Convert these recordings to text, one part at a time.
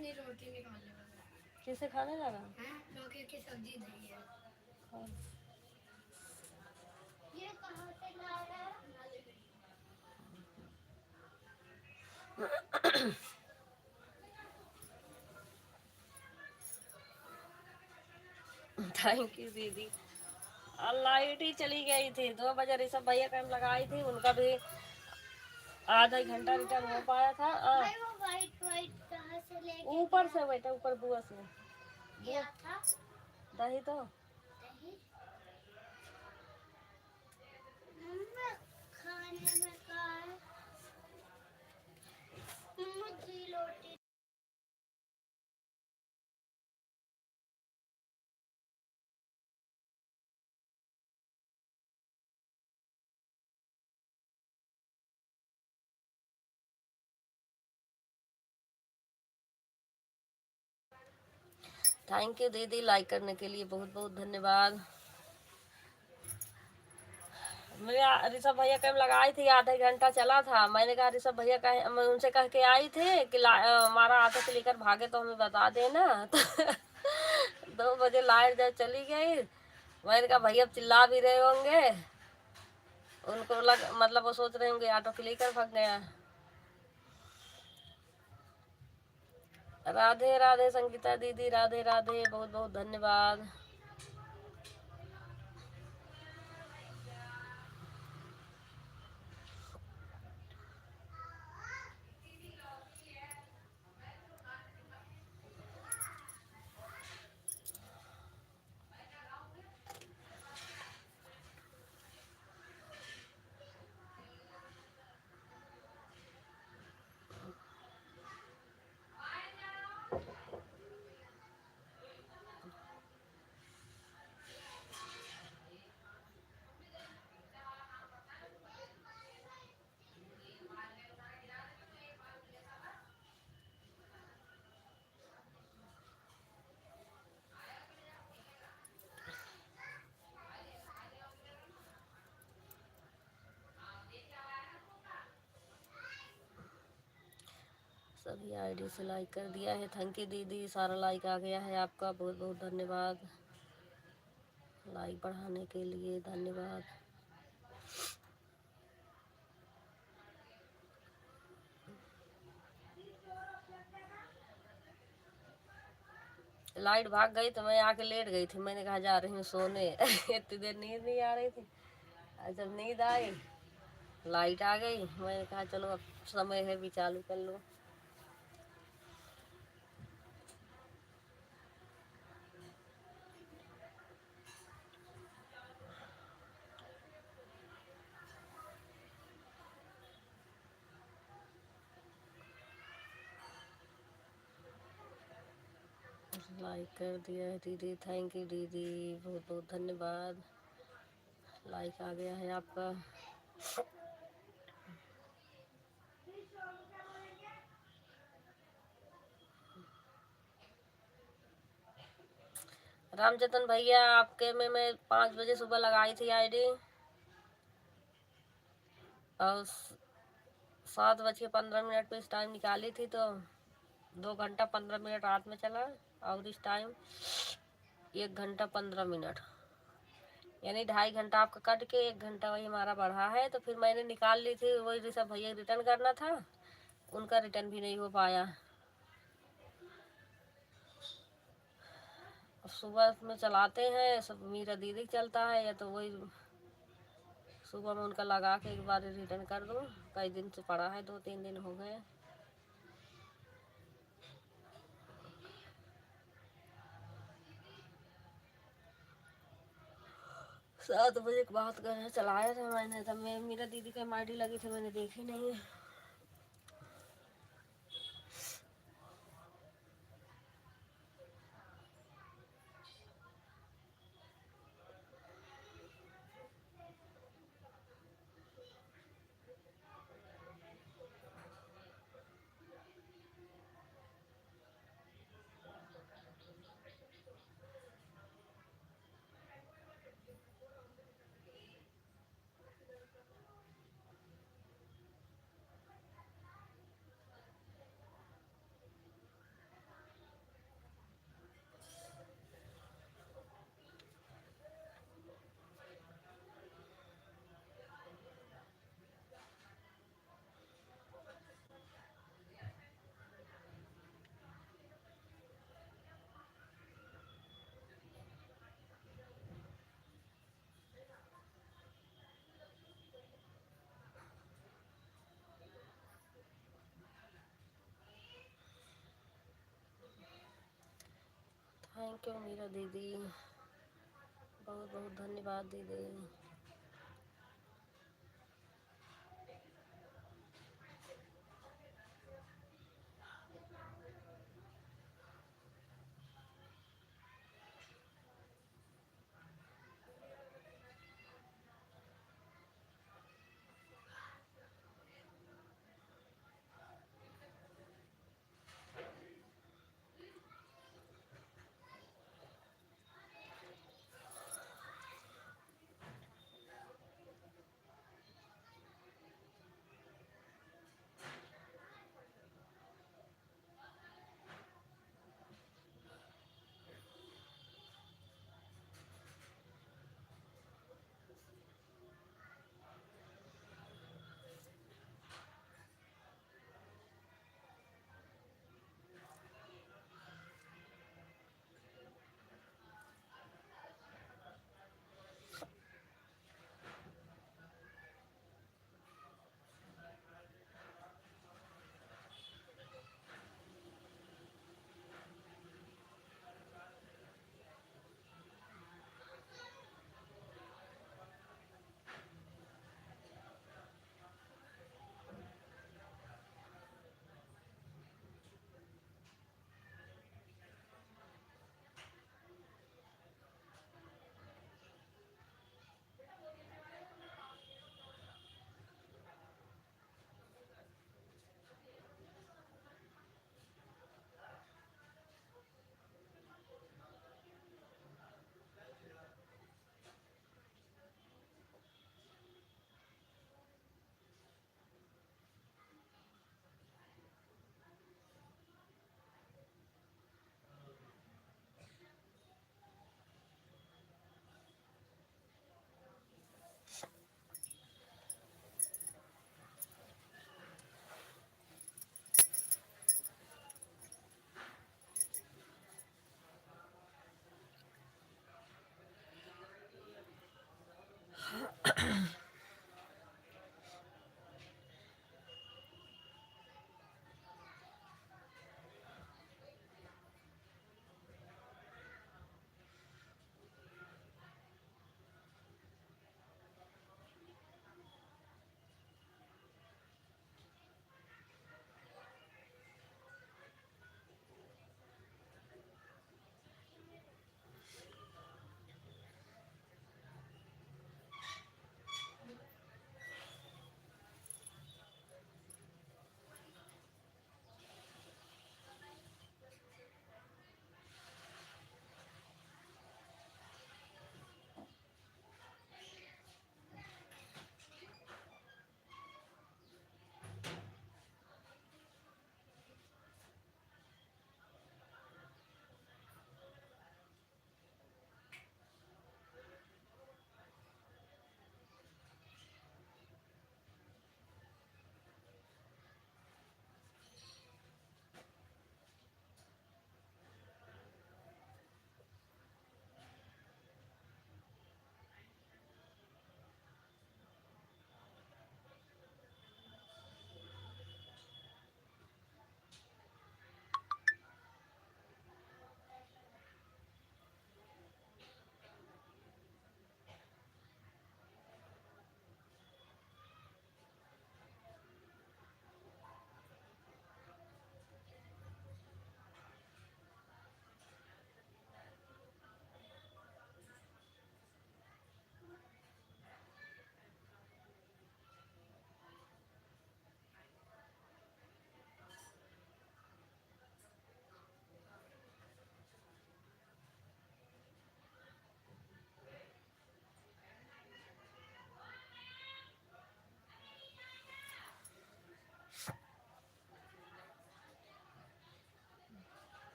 अपनी रोटी निकालने लगा। किसे खाने लगा? हैं लौकी की सब्जी धरी है। हाँ। ये कहाँ से लाया? थैंक यू दीदी। लाइट ही चली गई थी 2 बजे। ऋषभ भैया कैंप लगाई थी, उनका भी आधा ही घंटा रिटर्न हो पाया था। भाई वो वाइट वाइट कहाँ से लेके ऊपर गया? से बेटा, ऊपर बुआ से क्या था? दही तो दही? मम्मा खाने में का है? मम्मा घी रोटी। थैंक यू दीदी, लाइक करने के लिए बहुत बहुत धन्यवाद। मेरे ऋषभ भैया कैंप लगाई थी, आधा घंटा चला था। मैंने कहा ऋषभ भैया कहे, मैं उनसे कह के आई थी कि हमारा ऑटो से लेकर भागे तो हमें बता देना। तो 2 बजे लाइट जब चली गई, मैंने कहा भैया चिल्ला भी रहे होंगे, उनको मतलब वो सोच रहे होंगे ऑटो के लेकर भाग गया। राधे राधे संगीता दीदी, राधे राधे, बहुत बहुत धन्यवाद। सभी आईडी से लाइक कर दिया है, थैंक यू दीदी, सारा लाइक आ गया है आपका, बहुत बहुत धन्यवाद। लाइक बढ़ाने के लिए धन्यवाद। लाइट भाग गई तो मैं आके लेट गई थी, मैंने कहा जा रही हूँ सोने। इतनी देर नींद नहीं आ रही थी, और जब नींद आई लाइट आ गई, मैंने कहा चलो अब समय है भी चालू कर लो। लाइक कर दिया है दीदी, थैंक यू दीदी, बहुत बहुत धन्यवाद। लाइक आ गया है आपका। रामचंद्र भैया आपके में मैं 5 बजे सुबह लगाई थी आईडी, और 7:15 पे इस टाइम निकाली थी, तो 2 घंटा 15 मिनट रात में चला, और इस टाइम 1 घंटा 15 मिनट, यानी 2.5 घंटा आपका कट के 1 घंटा वही हमारा बढ़ा है। तो फिर मैंने निकाल ली थी, वही ऋषभ भैया रिटर्न करना था, उनका रिटर्न भी नहीं हो पाया। अब सुबह में चलाते हैं सब, मेरा दीदी चलता है, या तो वही सुबह में उनका लगा के एक बार रिटर्न कर दूँ। कई दिन से पड़ा है, 2-3 दिन हो गए। 7 बजे की बात कर रहे, चलाया था मैंने, तब मैं मेरा दीदी का माइडी लगी थी, मैंने देखी नहीं। थैंक यू मीरा दीदी, बहुत बहुत धन्यवाद दीदी।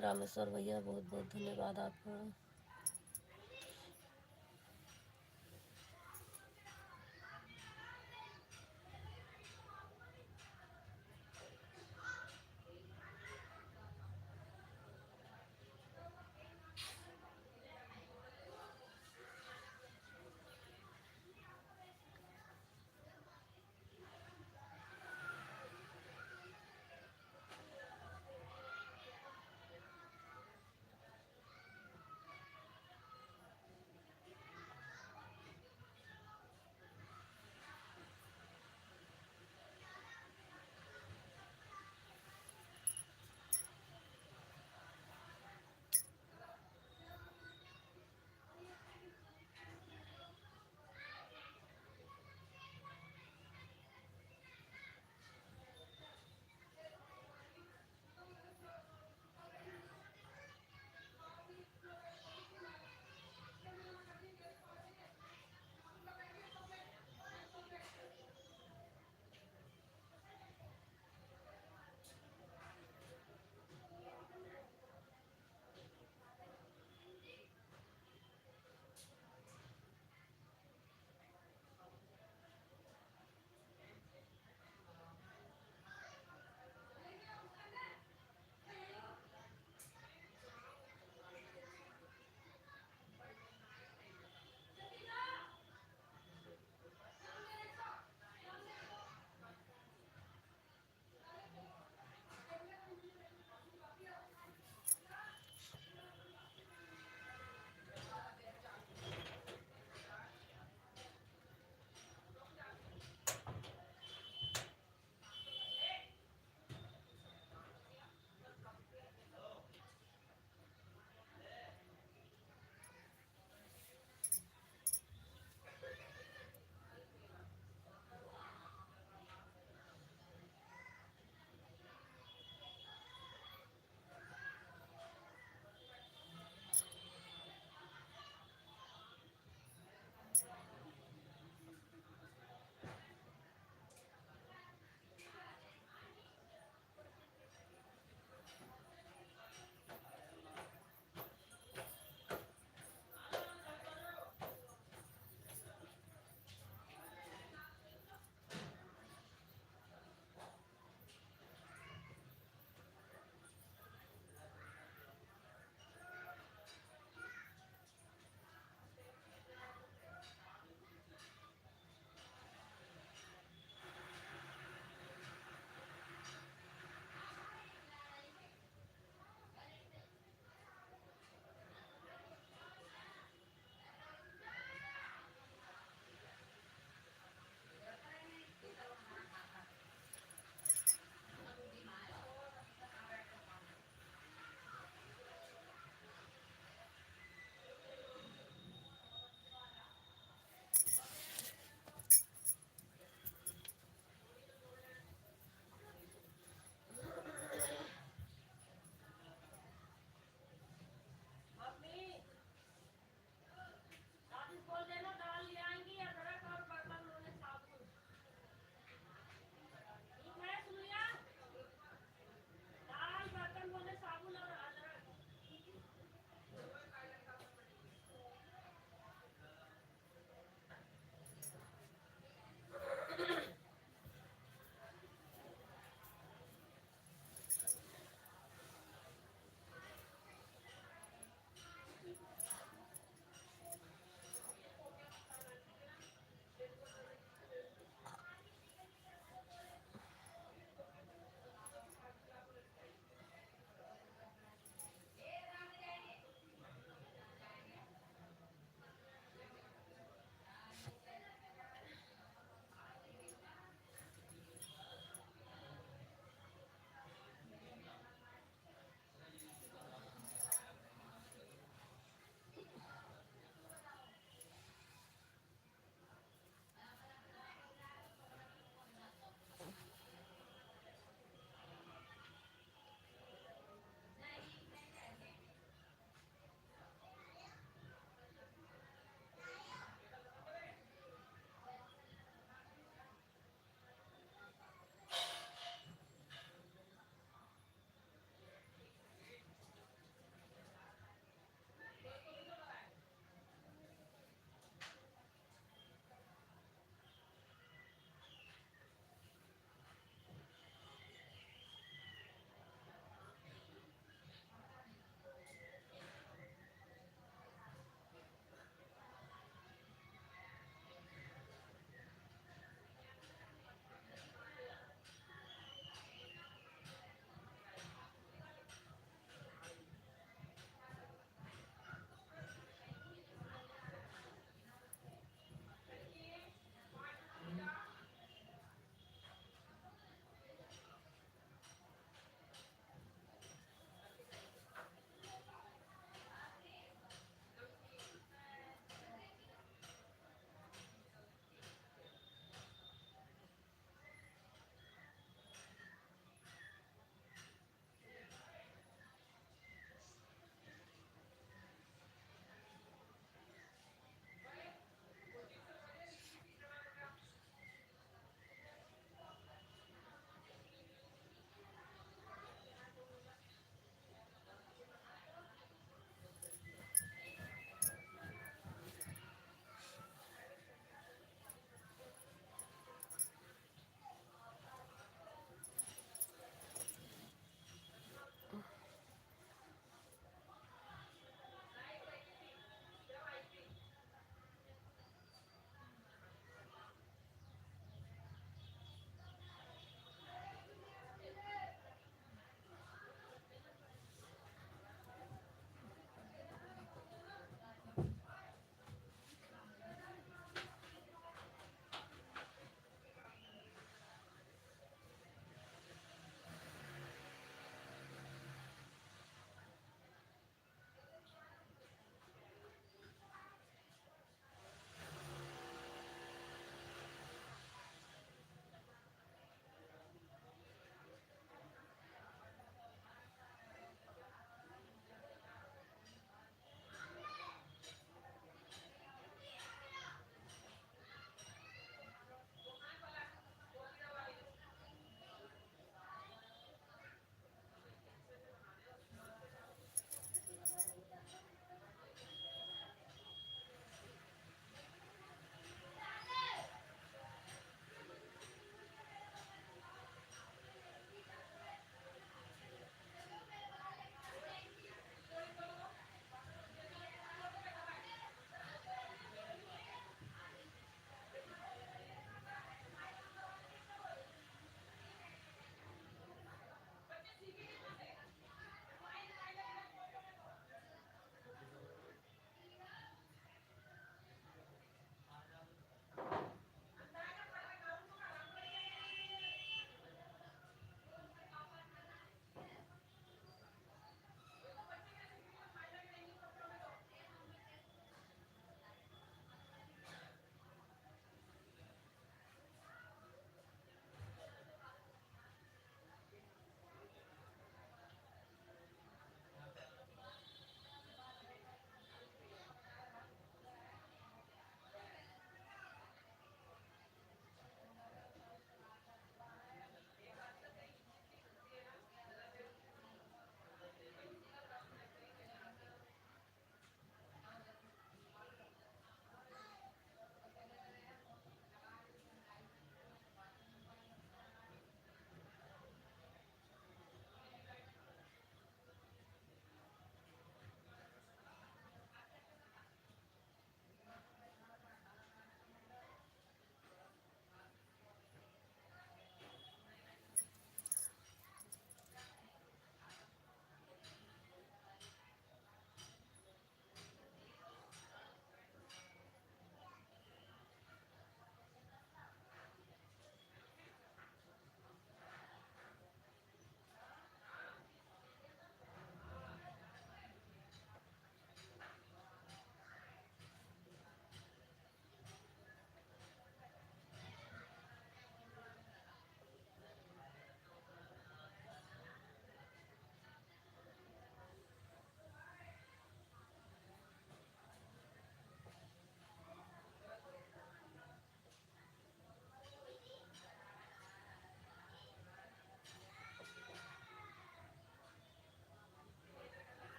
रामेश्वर भैया, बहुत बहुत धन्यवाद आपका।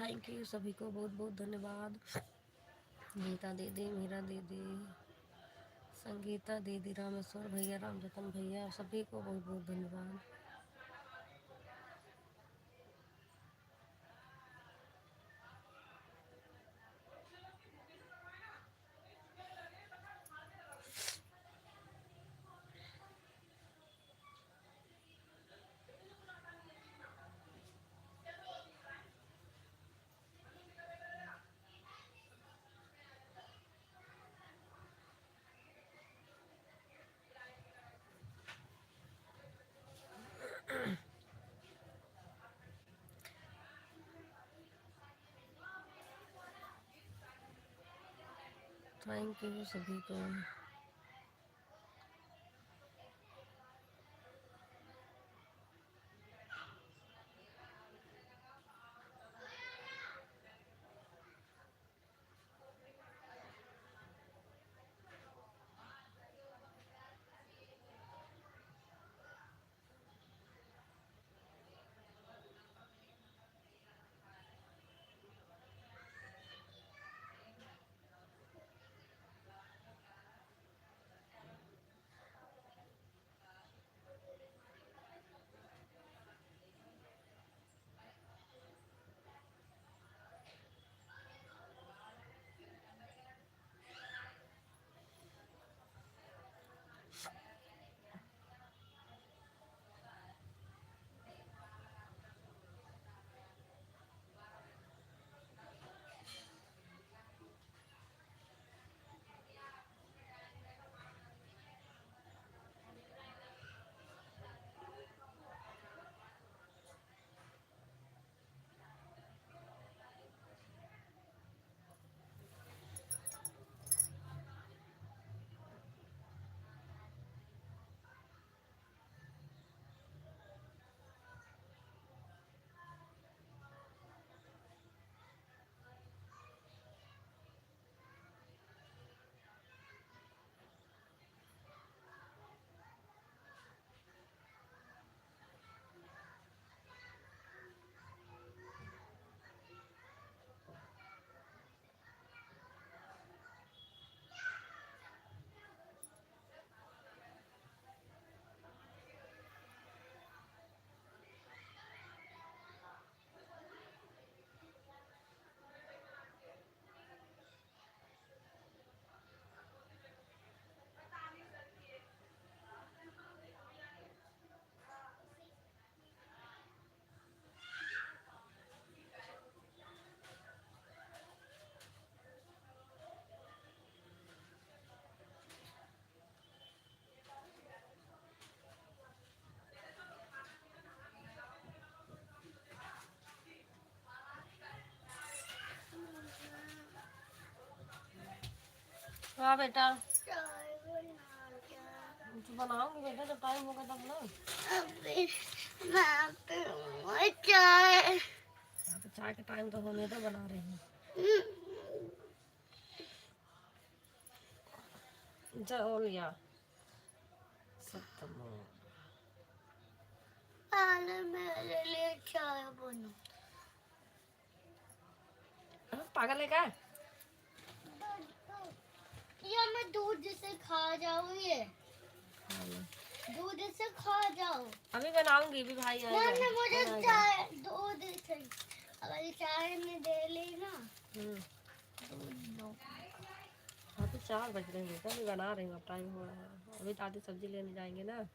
थैंक यू सभी को, बहुत बहुत धन्यवाद। गीता दीदी, मीरा दीदी, संगीता दीदी, रामेश्वर भैया, रामजतन भैया, सभी को बहुत बहुत धन्यवाद। थैंक यू सभी को। हाँ बेटा, चाय बना क्या? तो बनाऊंगी बेटा, जब टाइम होगा तब ना। अभी मैं पीऊंगा चाय। हाँ, तो चाय का टाइम तो होने तो बना रही हूँ। जौलिया सत्तम। पहले मेरे लिए चाय बनो। पागल है क्या? या मैं दूध से खा जाऊँ ये? दूध से खा जाओ। अभी बनाऊंगी, भी भाई आएगा। ना मुझे चाय दूध से, अगर चाय में दे ली ना दूध दो। हाँ तो 4 बज रहे हैं बेटा, अभी बना रही हूँ, अब टाइम हो रहा है। अभी दादी सब्जी लेने जाएंगे ना।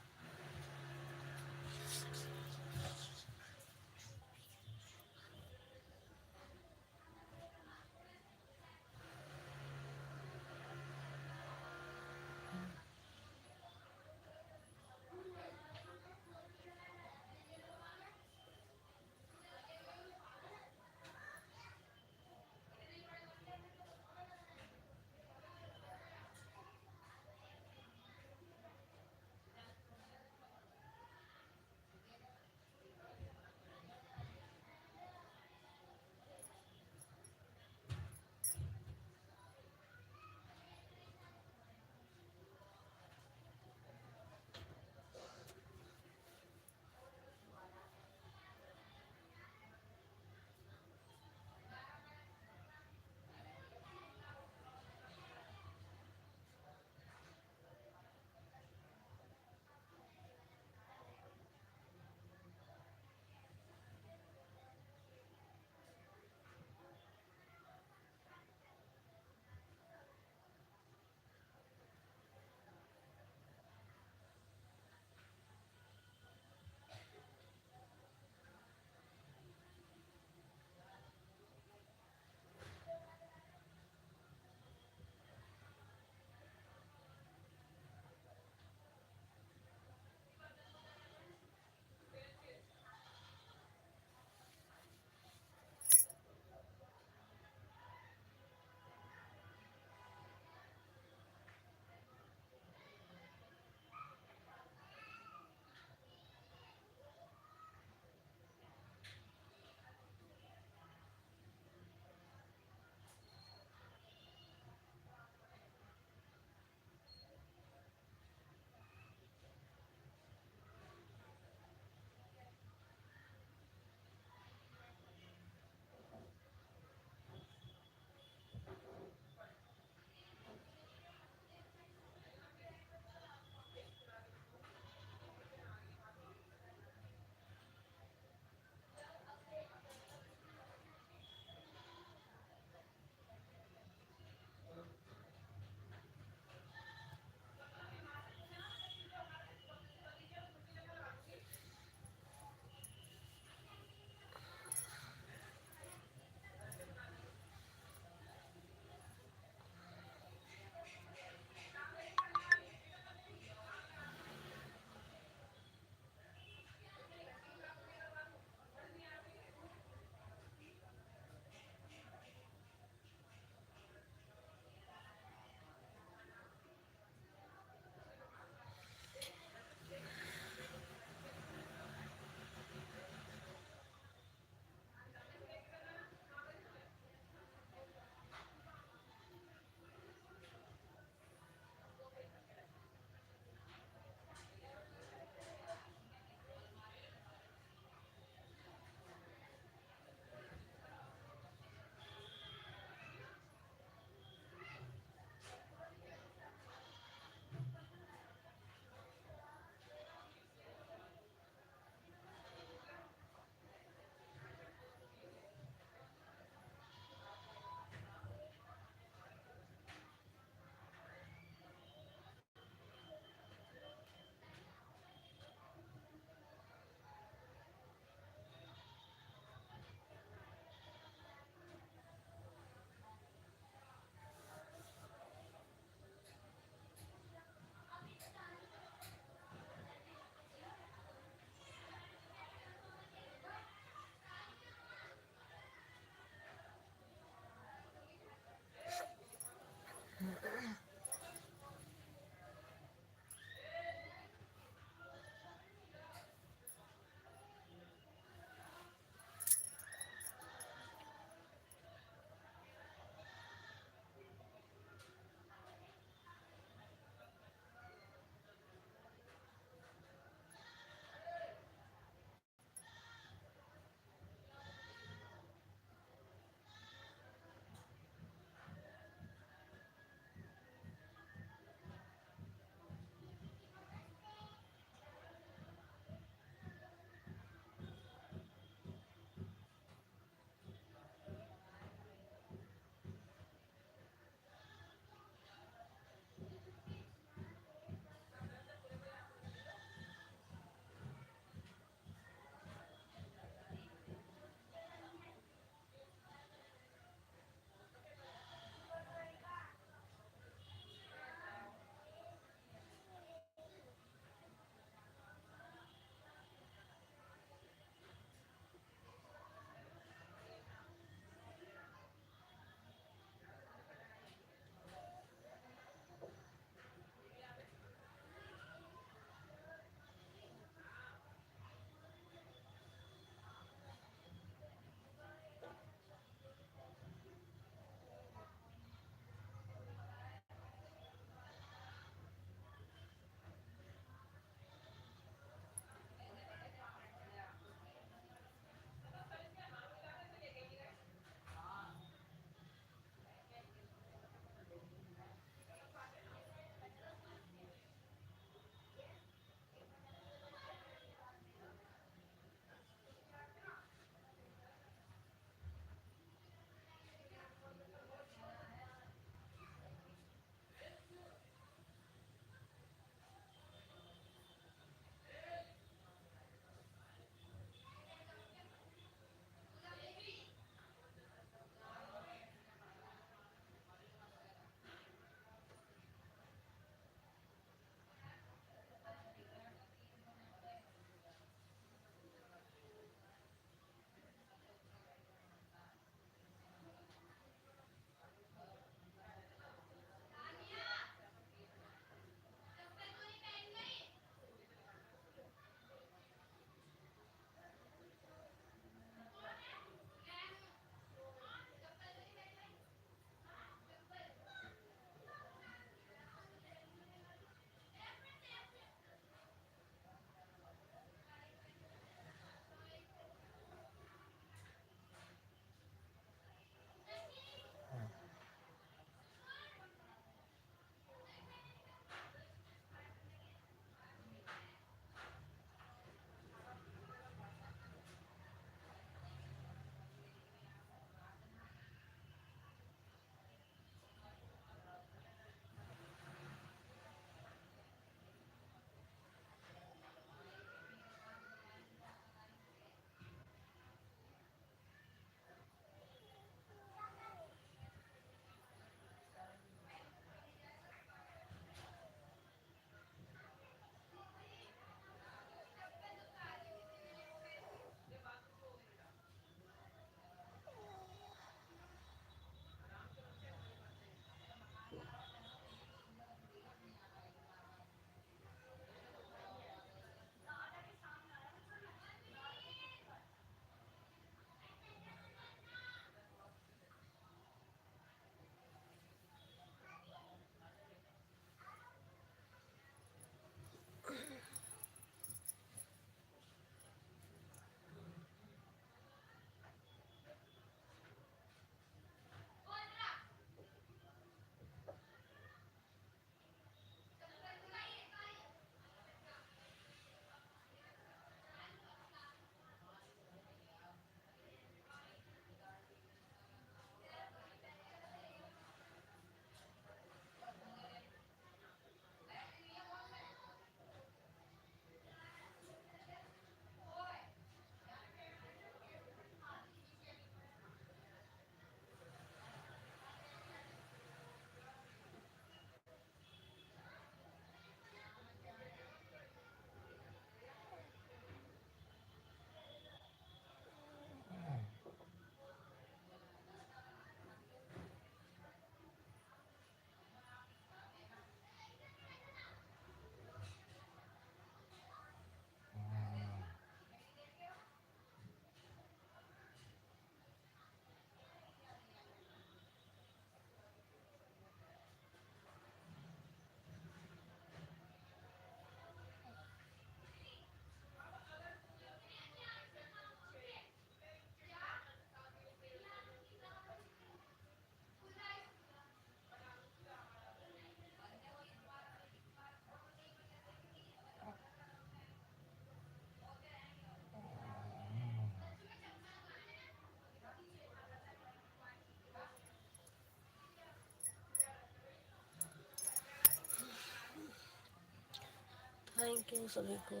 थैंक यू सभी को।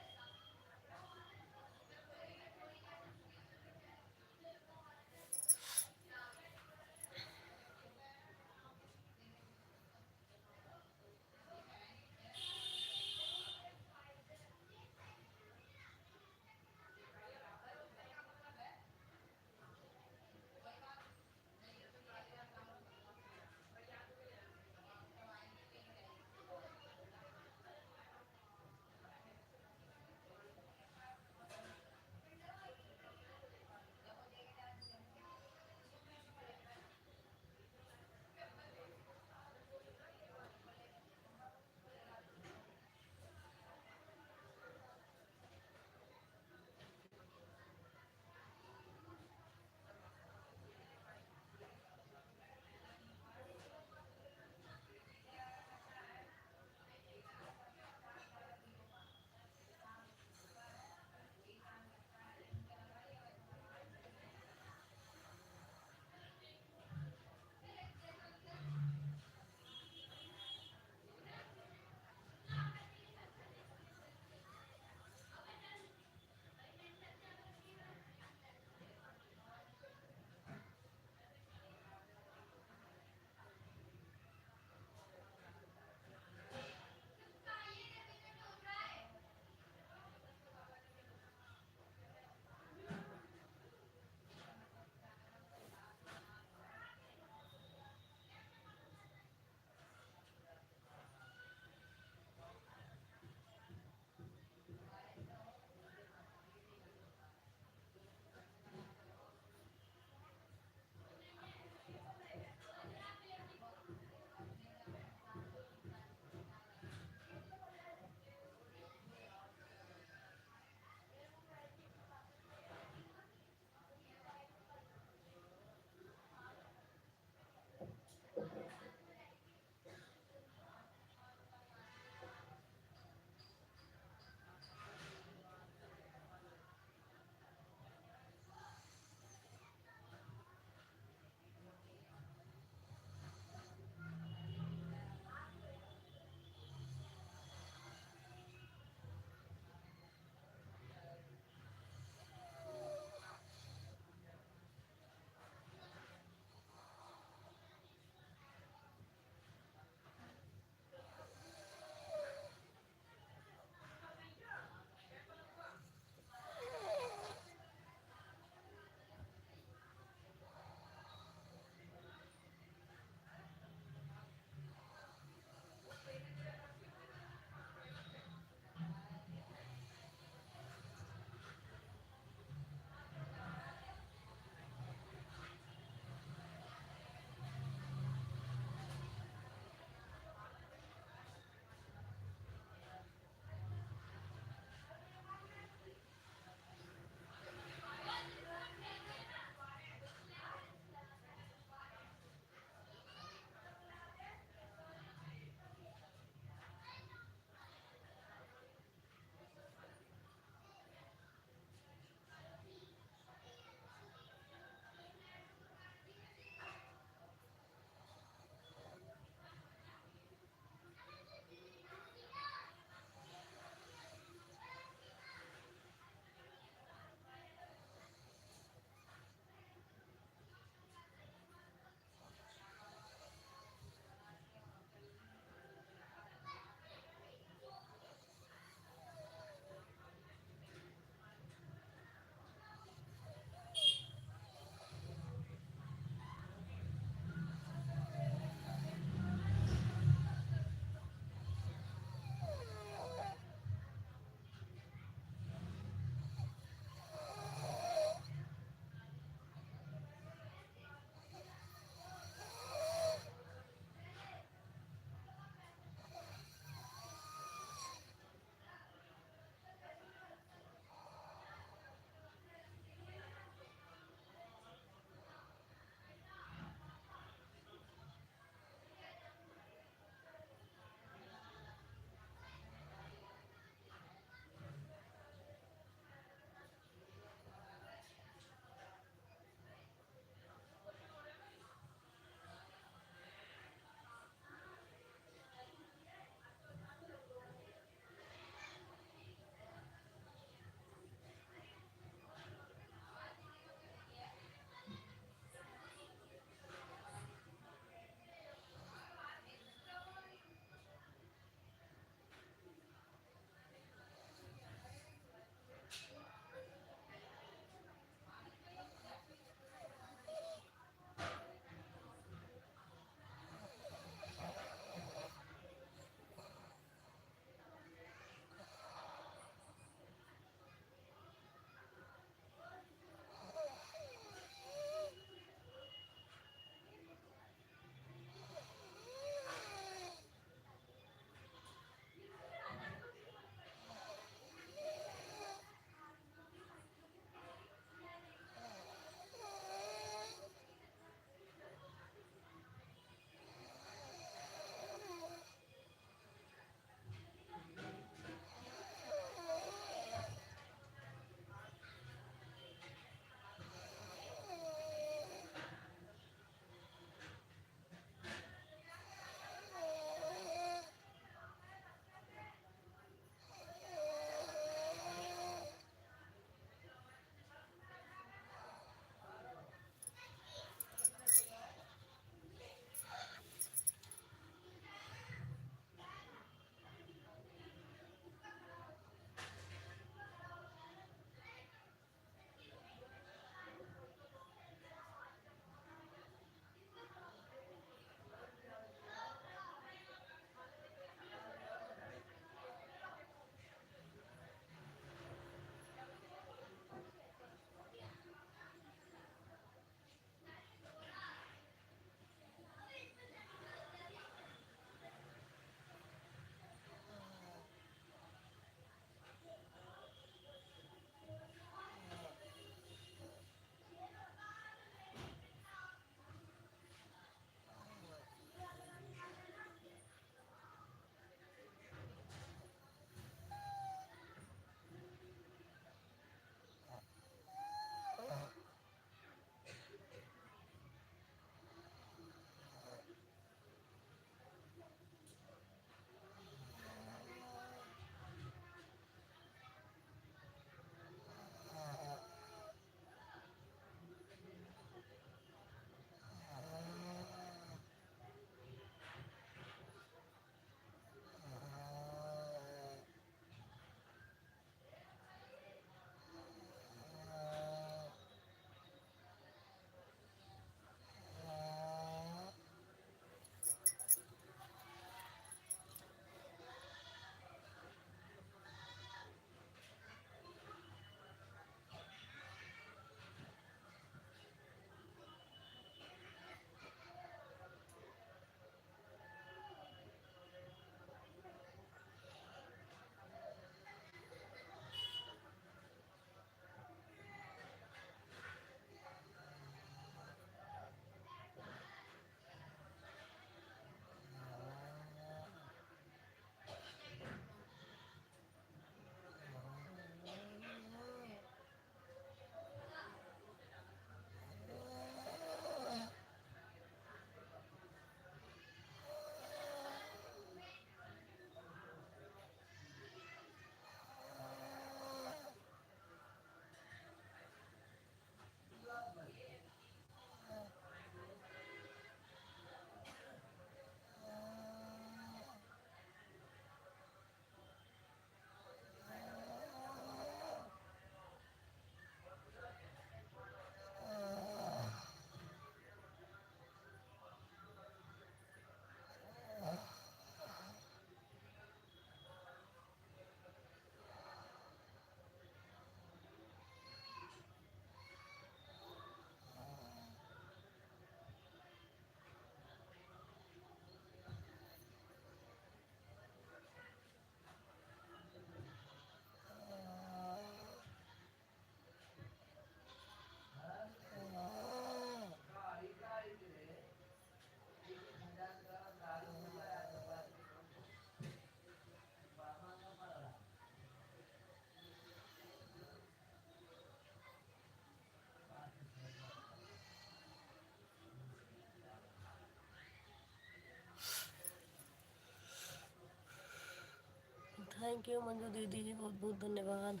थैंक यू मंजू दीदी जी, बहुत बहुत धन्यवाद।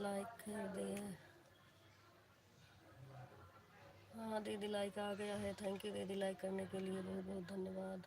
लाइक कर दिया। हाँ दीदी लाइक आ गया है, थैंक यू दीदी लाइक करने के लिए, बहुत बहुत धन्यवाद।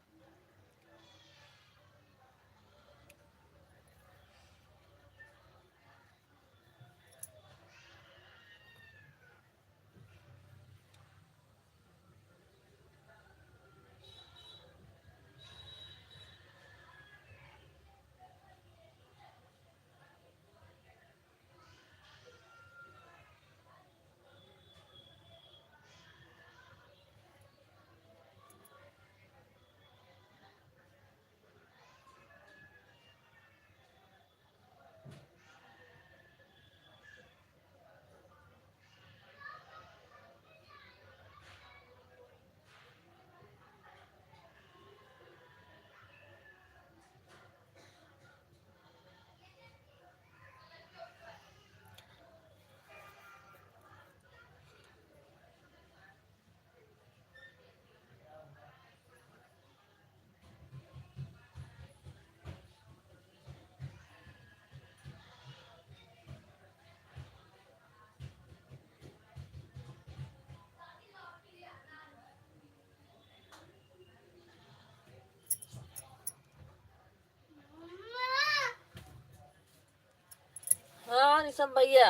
हाँ ऋषभ भैया,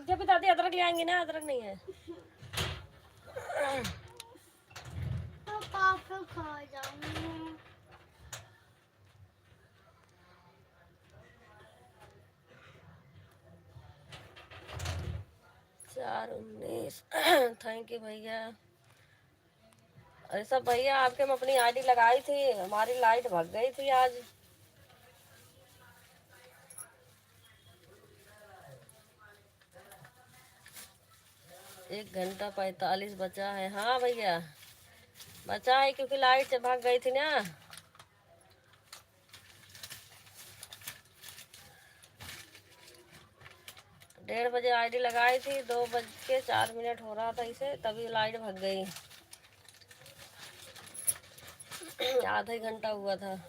जब भी दादी अदरक ले आएंगे ना, अदरक नहीं है। तो पापा खा जाऊंगी। 419 थैंक यू भैया। अरे सब भैया, आपके में अपनी आईडी लगाई थी, हमारी लाइट भाग गई थी आज। एक घंटा 45 बचा है। हाँ भैया बचा है, क्योंकि लाइट भाग गई थी ना। डेढ़ बजे आईडी लगाई थी, 2:04 हो रहा था इसे, तभी लाइट भाग गई। आधा ही घंटा हुआ था।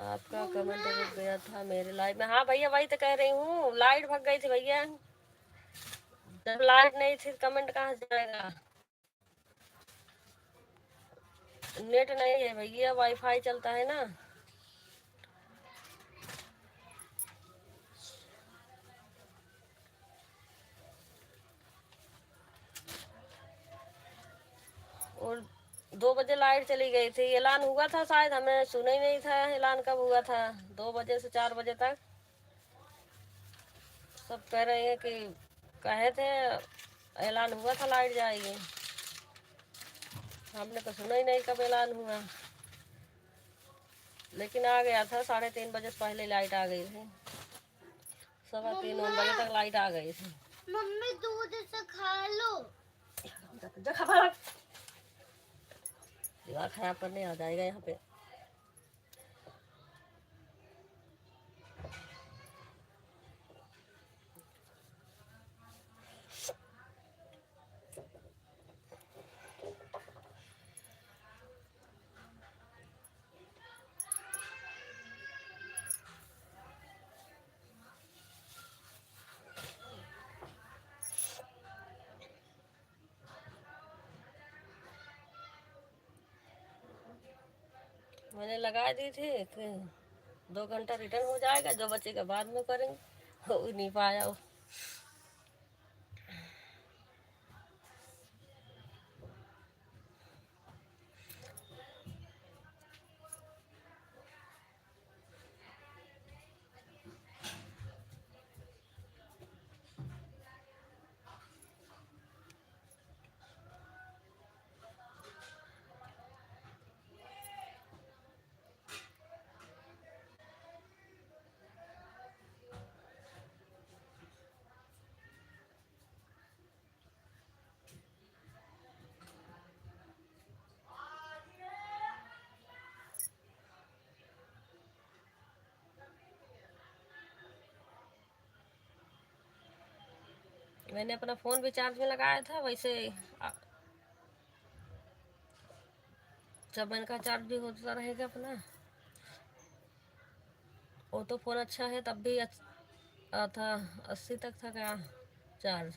आपका कमेंट रुक गया था मेरे लाइव में। हाँ भैया वही तो कह रही हूँ, लाइट भाग गई थी भैया। जब लाइट नहीं थी कमेंट कहाँ से जाएगा। नेट नहीं है भैया, वाईफाई चलता है ना। और 2 बजे लाइट चली गई थी, ऐलान हुआ था शायद, हमें सुना ही नहीं था ऐलान कब हुआ था। 2 बजे से 4 बजे तक सब कह रहे हैं कि कहे थे ऐलान हुआ था लाइट जाएगी, हमने तो सुना ही नहीं कब ऐलान हुआ। लेकिन आ गया था, 3:30 बजे से पहले लाइट आ गई थी। 3:15 बजे तक लाइट आ गई थी। मम्मी दूध से खा लो। दीवार खराब करने आ जाएगा यहाँ पे। मैंने लगा दी थी कि 2 घंटा रिटर्न हो जाएगा, जो बचेगा बाद में करेंगे, हो नहीं पाया वो। मैंने अपना फ़ोन भी चार्ज में लगाया था, वैसे जब इनका चार्ज भी होता रहेगा अपना। वो तो फ़ोन अच्छा है, तब भी था 80 तक था क्या चार्ज।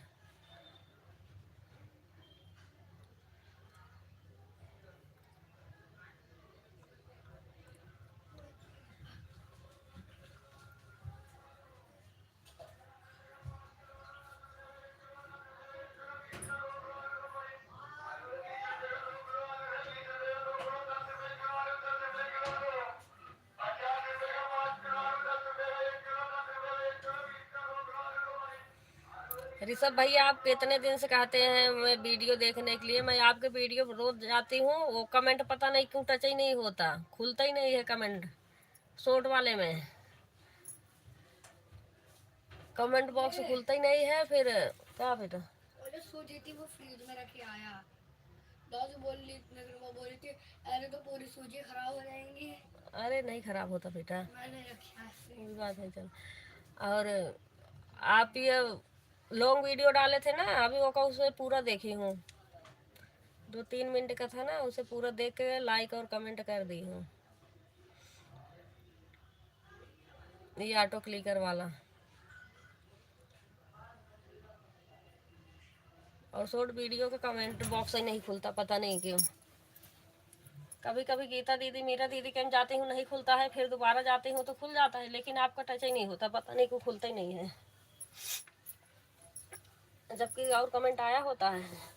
ऋषभ भैया, आप कितने दिन से कहते हैं मैं वीडियो देखने के लिए, मैं आपके वीडियो रोज जाती हूँ, वो कमेंट पता नहीं क्यों टच ही नहीं होता, खुलता ही नहीं है कमेंट। शॉर्ट वाले में कमेंट बॉक्स खुलता ही नहीं है। फिर क्या बेटा, सूजी थी वो फ्रीज में रखे आया, दादी बोल रही इतने दिन वो बोल रही थी अरे तो पूरी सूजी खराब हो जाएंगी। अरे नहीं खराब होता बेटा, मैंने रखा है कोई बात है। चल, और आप ये लॉन्ग वीडियो डाले थे ना अभी, वो का उसे पूरा देखी हूँ, 2-3 मिनट का था ना, उसे पूरा देख के लाइक और कमेंट कर दी हूँ। ये ऑटो क्लिकर वाला, और शॉर्ट वीडियो का कमेंट बॉक्स ही नहीं खुलता, पता नहीं क्यों। कभी कभी गीता दीदी, मीरा दीदी के हम जाती हूँ नहीं खुलता है, फिर दोबारा जाती हूँ तो खुल जाता है, लेकिन आपका टच ही नहीं होता, पता नहीं क्यों खुलता ही नहीं है, जबकि और कमेंट आया होता है।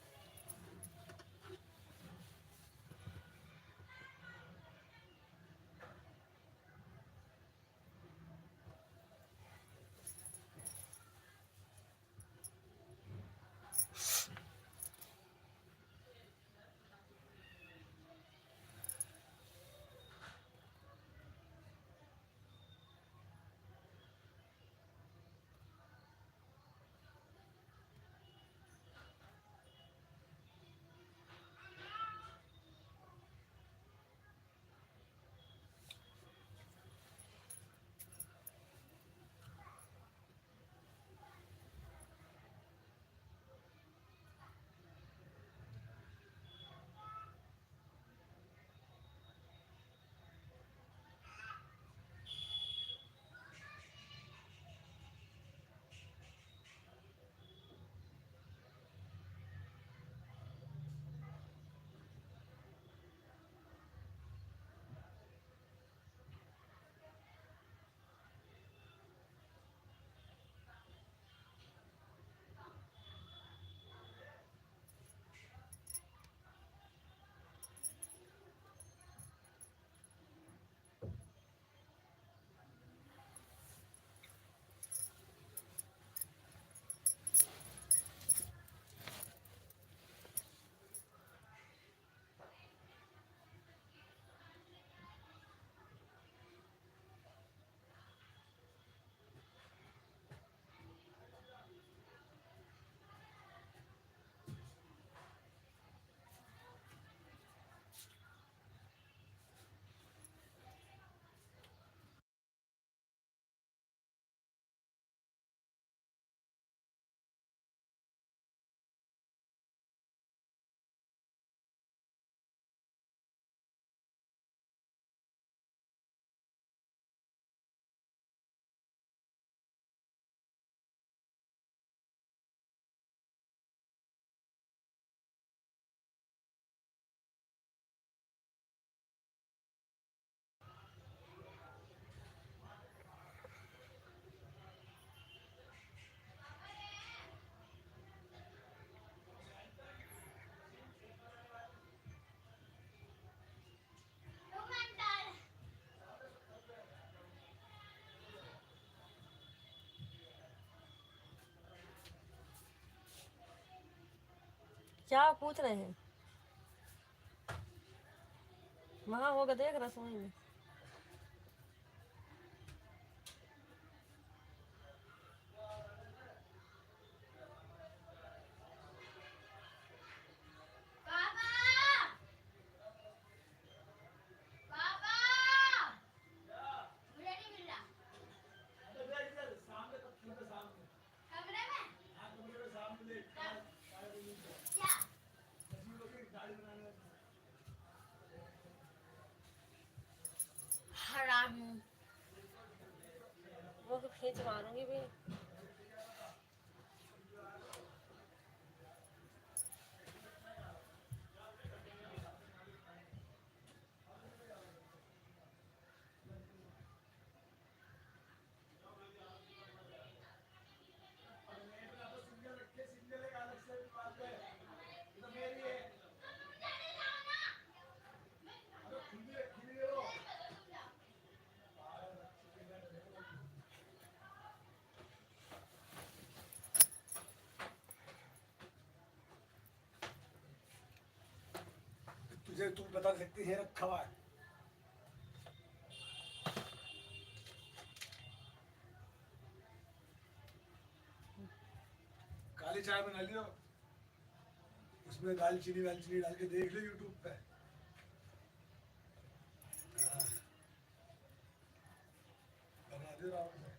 क्या पूछ रहे हैं? वहाँ होगा, देख रसोई में। से मारूंगी भी। तुझे तू बता सकती है रखा हुआ है। काली चाय बना लियो, उसमें दालचीनी वालचीनी डाल के देख लो यूट्यूब पे। हाँ, बना दो आराम से।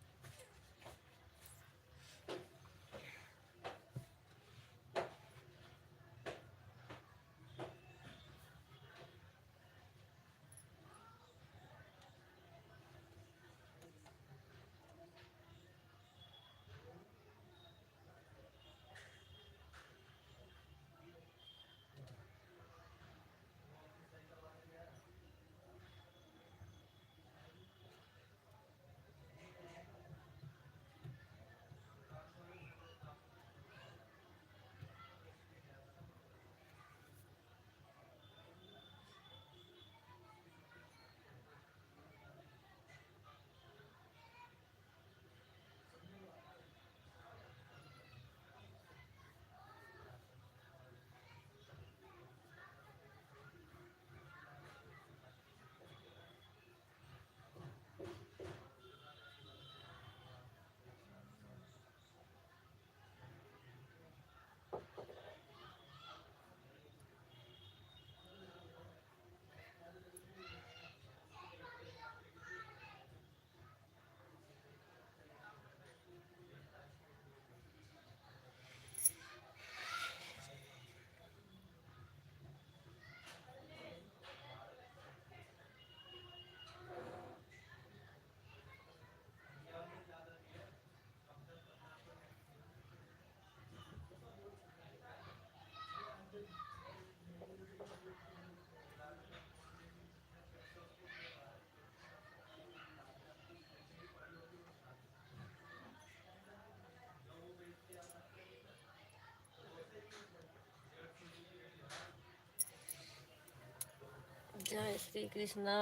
जय श्री कृष्णा।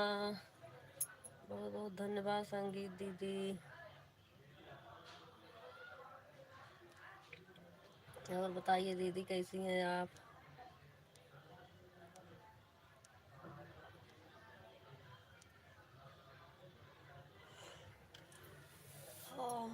बहुत बहुत धन्यवाद संगीत दीदी। और बताइए दीदी कैसी हैं आप? ओह,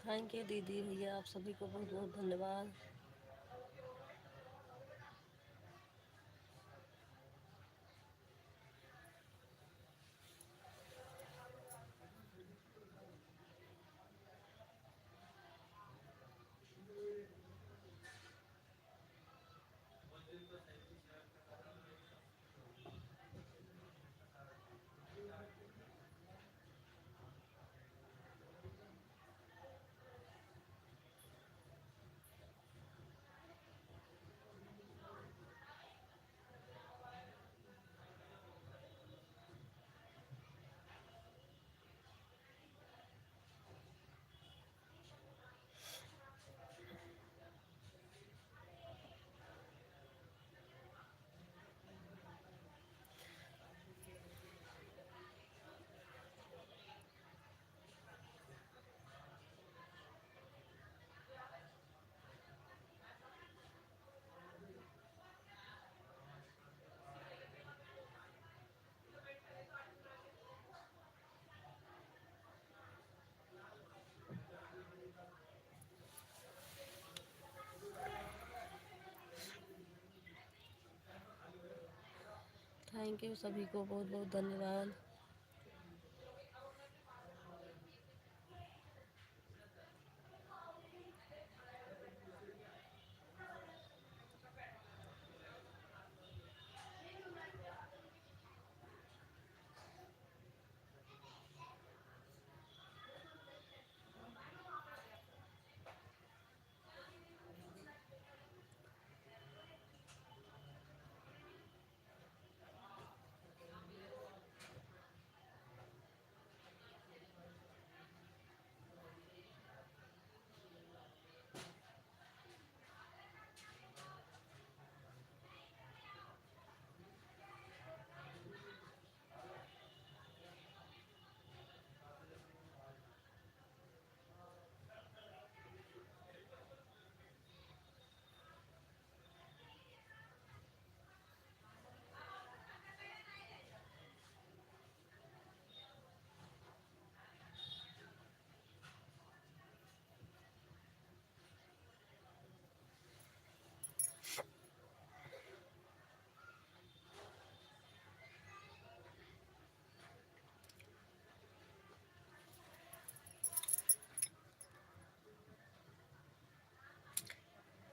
थैंक यू दीदी भैया, आप सभी को बहुत बहुत धन्यवाद। थैंक यू सभी को, बहुत बहुत धन्यवाद।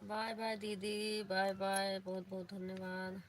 बाय बाय दीदी, बाय बाय, बहुत बहुत धन्यवाद।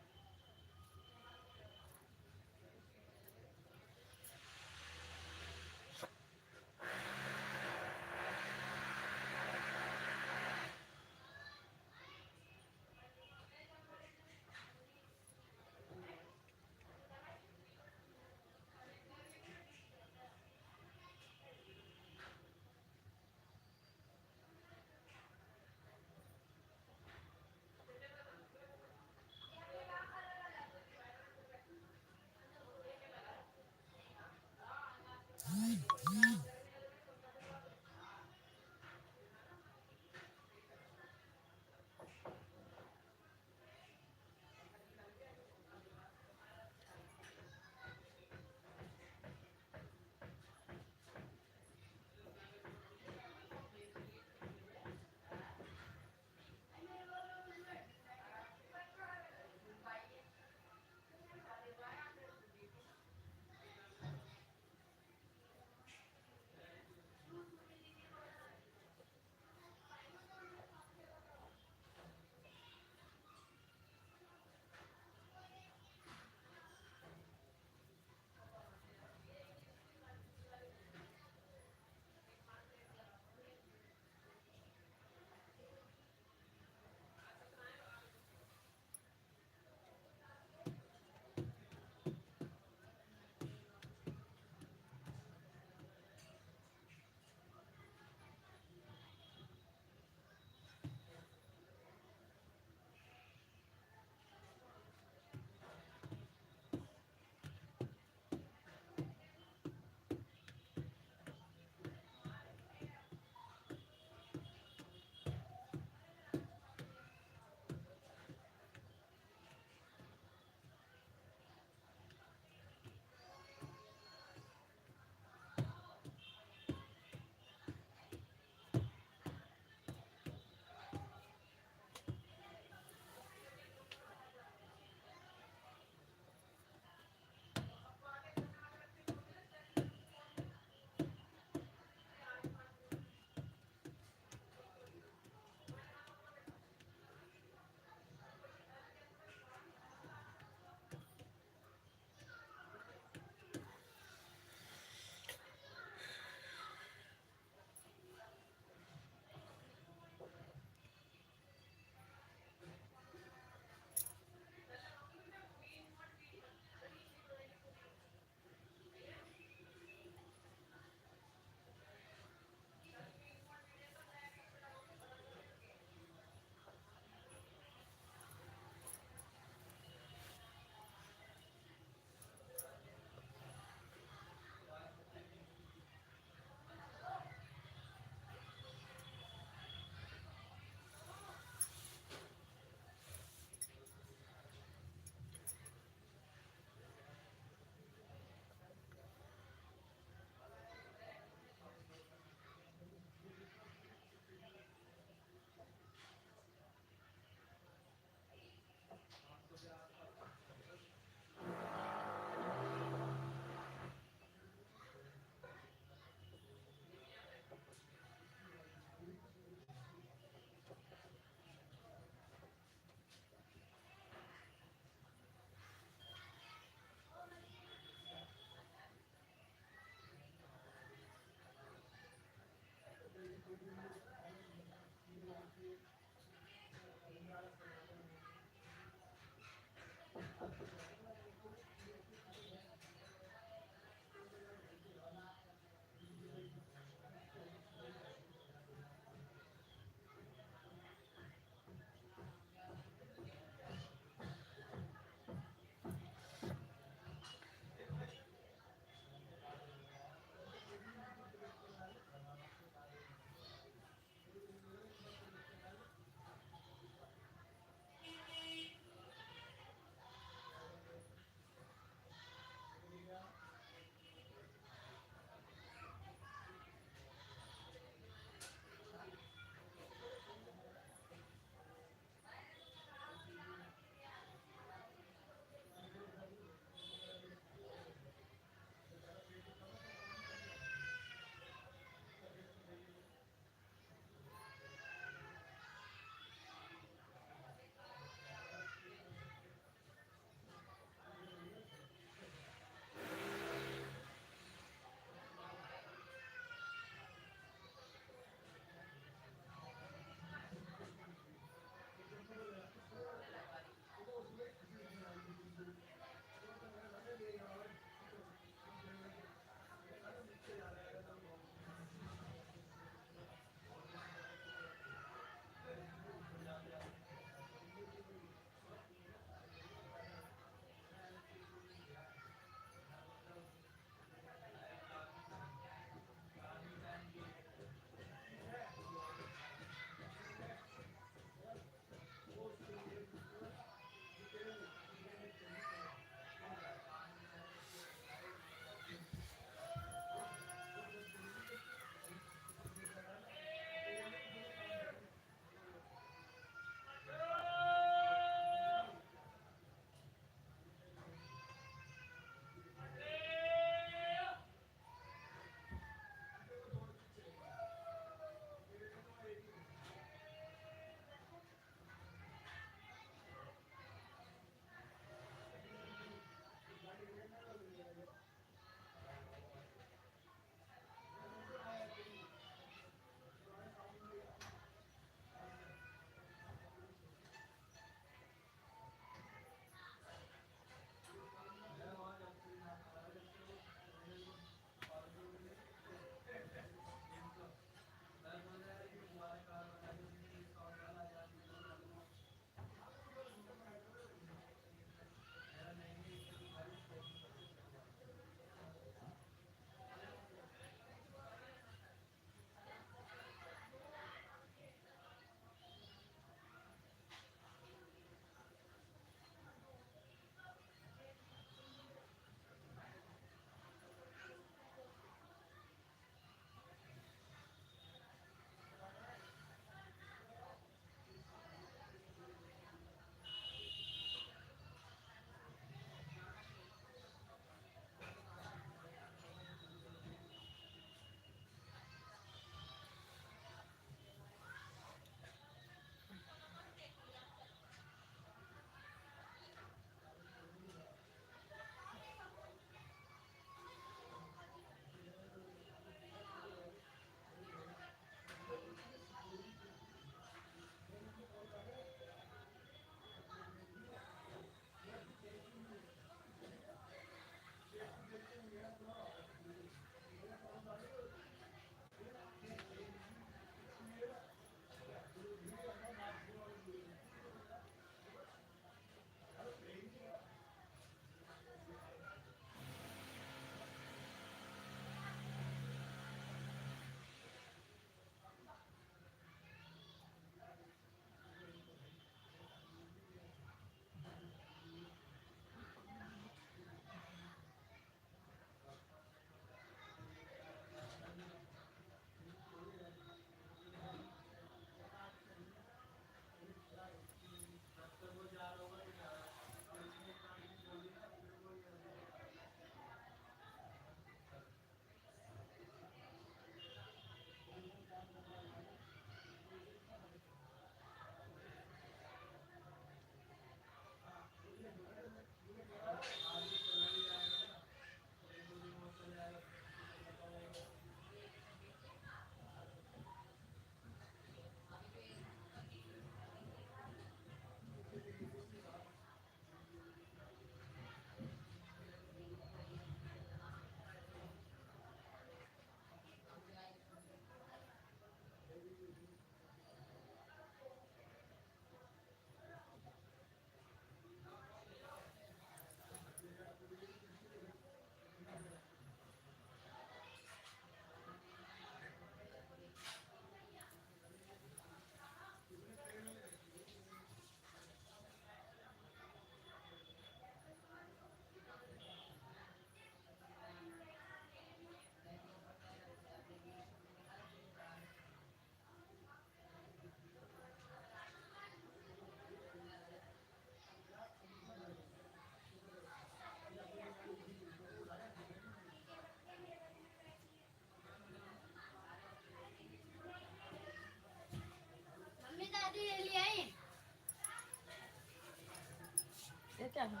क्या है?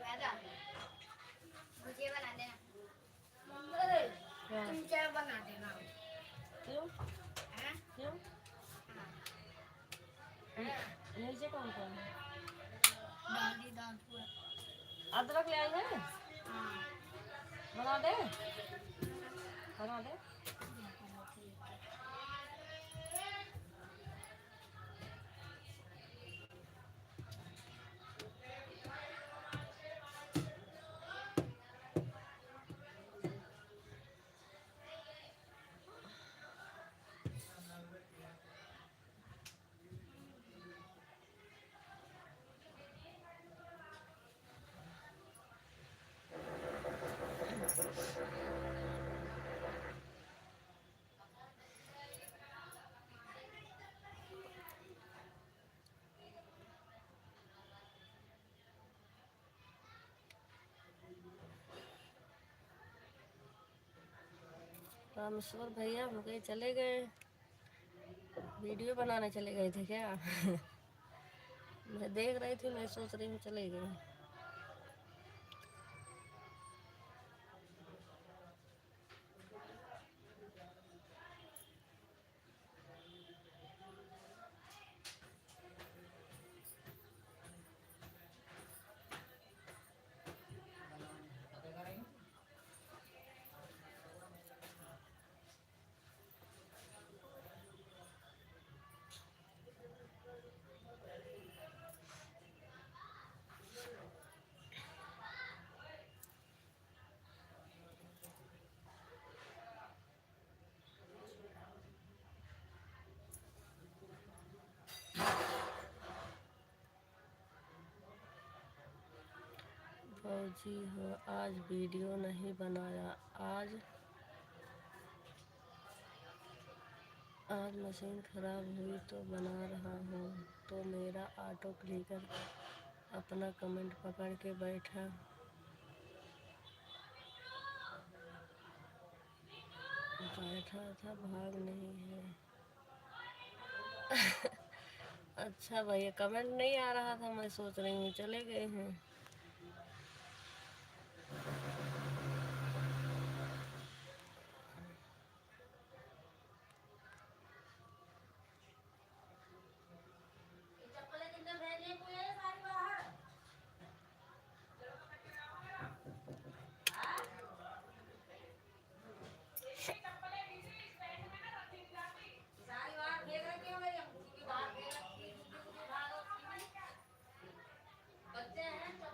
मैदा मुझे बना देना। हाँ। तुम क्या बना देना? क्यों? हैं? क्यों? नीचे कौन कौन है? दादी दादू है। अदरक ले आई है? हाँ। बना दे, बना दे। रामेश्वर भैया हम कहीं चले गए, वीडियो बनाने चले गए थे क्या? मैं देख रही थी, मैं सोच रही हूँ चले गए। फौजी हो, आज वीडियो नहीं बनाया। आज मशीन खराब हुई तो बना रहा हूँ, तो मेरा ऑटो क्लिकर अपना कमेंट पकड़ के बैठा था, भाग नहीं है। अच्छा भैया, कमेंट नहीं आ रहा था, मैं सोच रही हूँ चले गए हैं। बच्चे हैं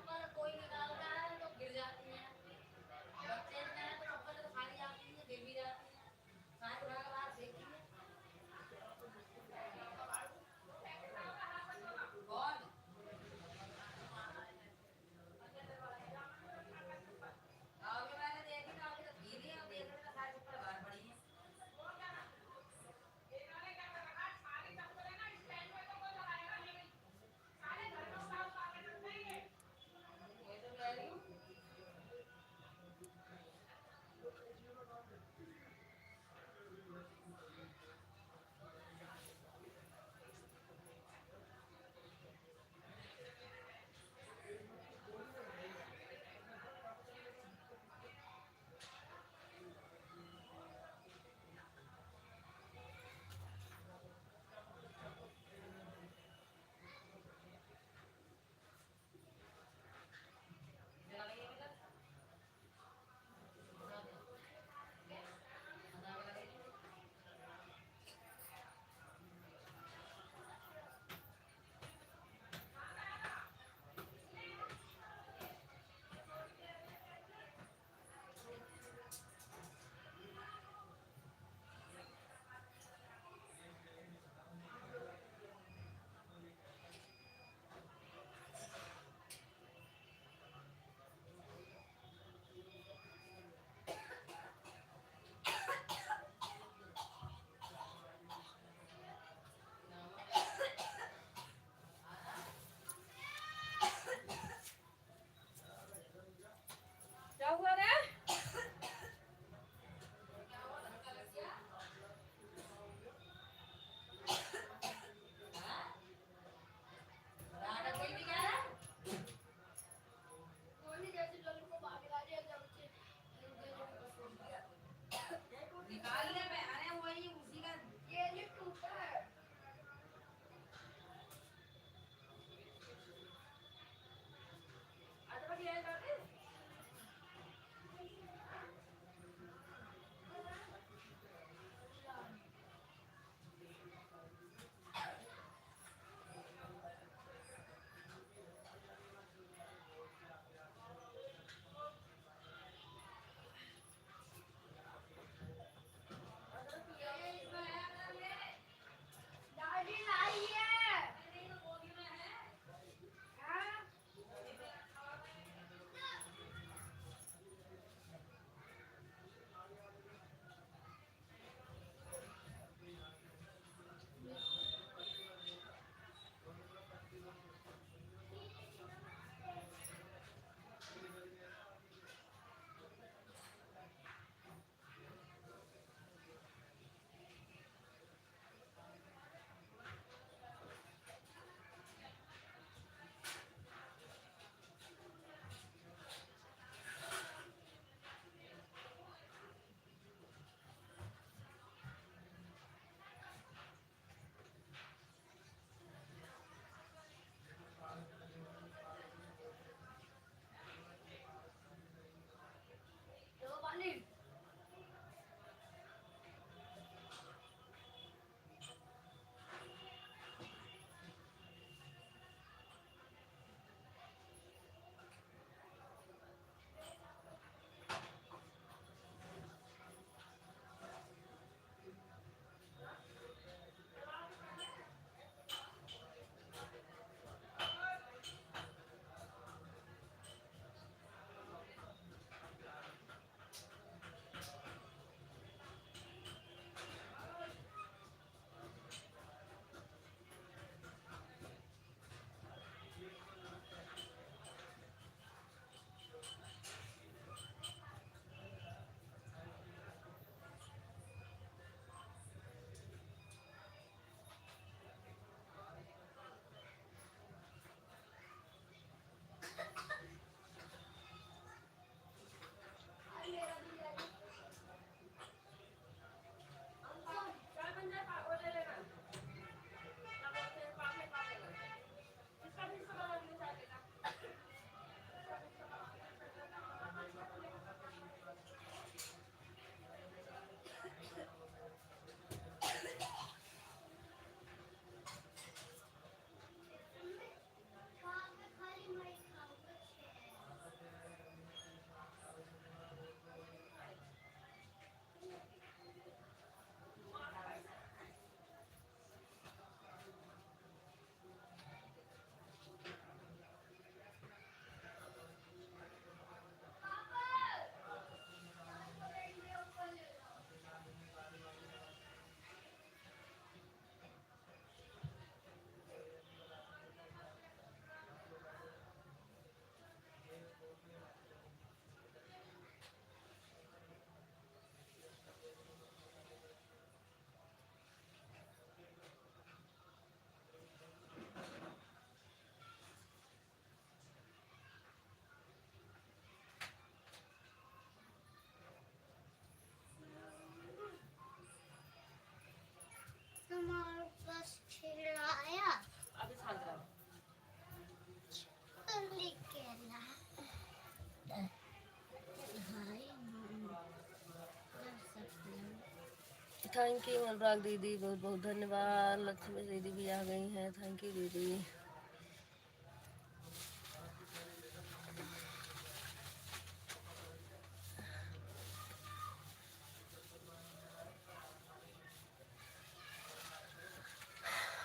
थैंक यू अनुराग दीदी, बहुत बहुत धन्यवाद। लक्ष्मी दीदी भी आ गई हैं, थैंक यू दीदी।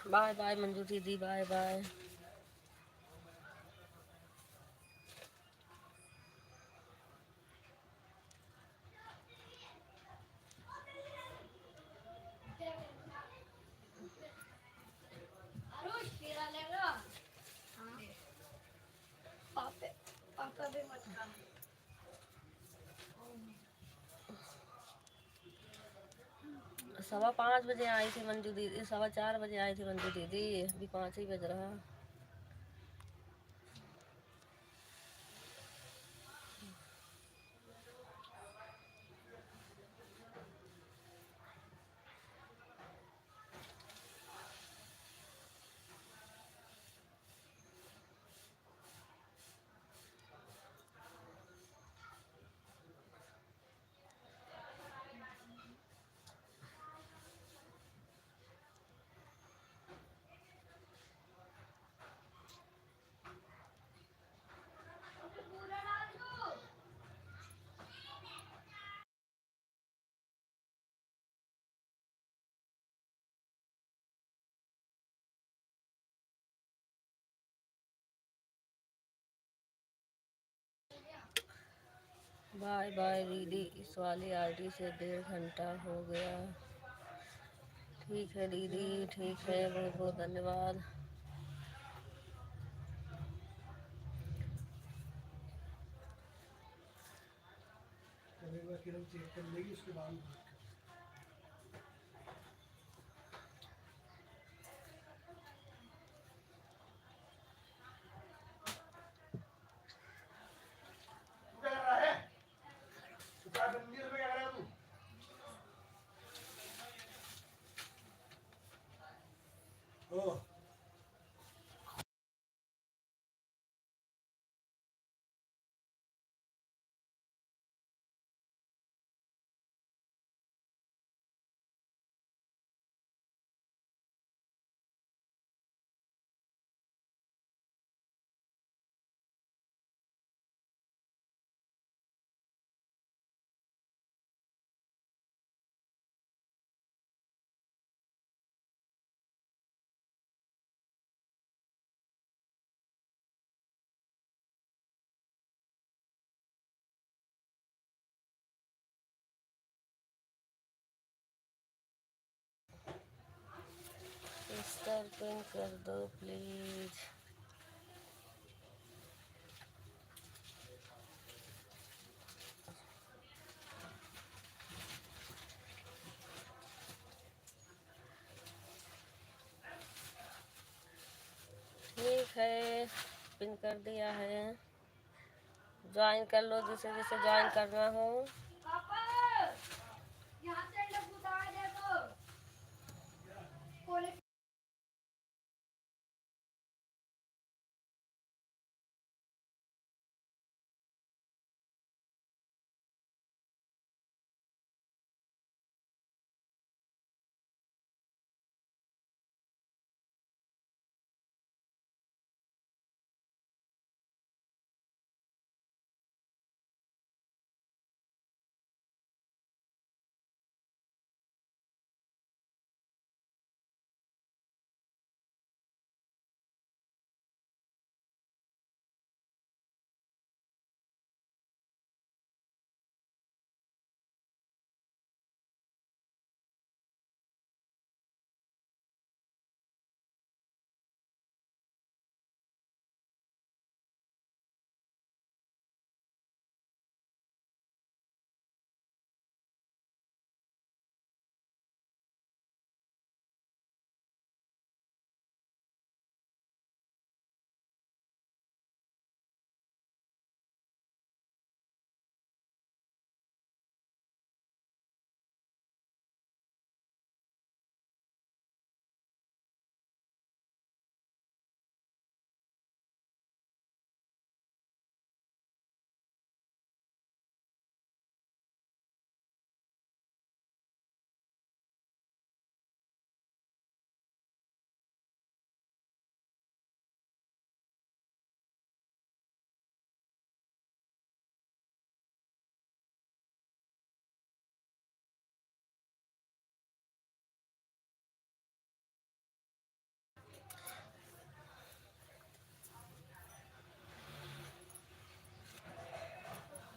बाय बाय मंजू दीदी, बाय बाय। आरुष तेरा लेगा। हाँ पापा पापा भी मत खा। 5:15 बजे आई थी मंजू दीदी, 4:15 बजे आई थी मंजू दीदी, अभी 5 ही बज रहा। पूरा डाल दो। बाय बाय दीदी, इस वाली आईडी से 1.5 घंटा हो गया। ठीक है दीदी, ठीक है, बहुत बहुत धन्यवाद। करेगा किरण चेक कर लेगी उसके बाद। क्या कर रहा है? तो क्या गंदी में क्या कर रहा है तू? ओ स्टार पिन कर दो प्लीज। ठीक है, पिन कर दिया है, ज्वाइन कर लो जिसे जिसे ज्वाइन करना हो। पापा यहाँ से लोग उतार दे तो कोले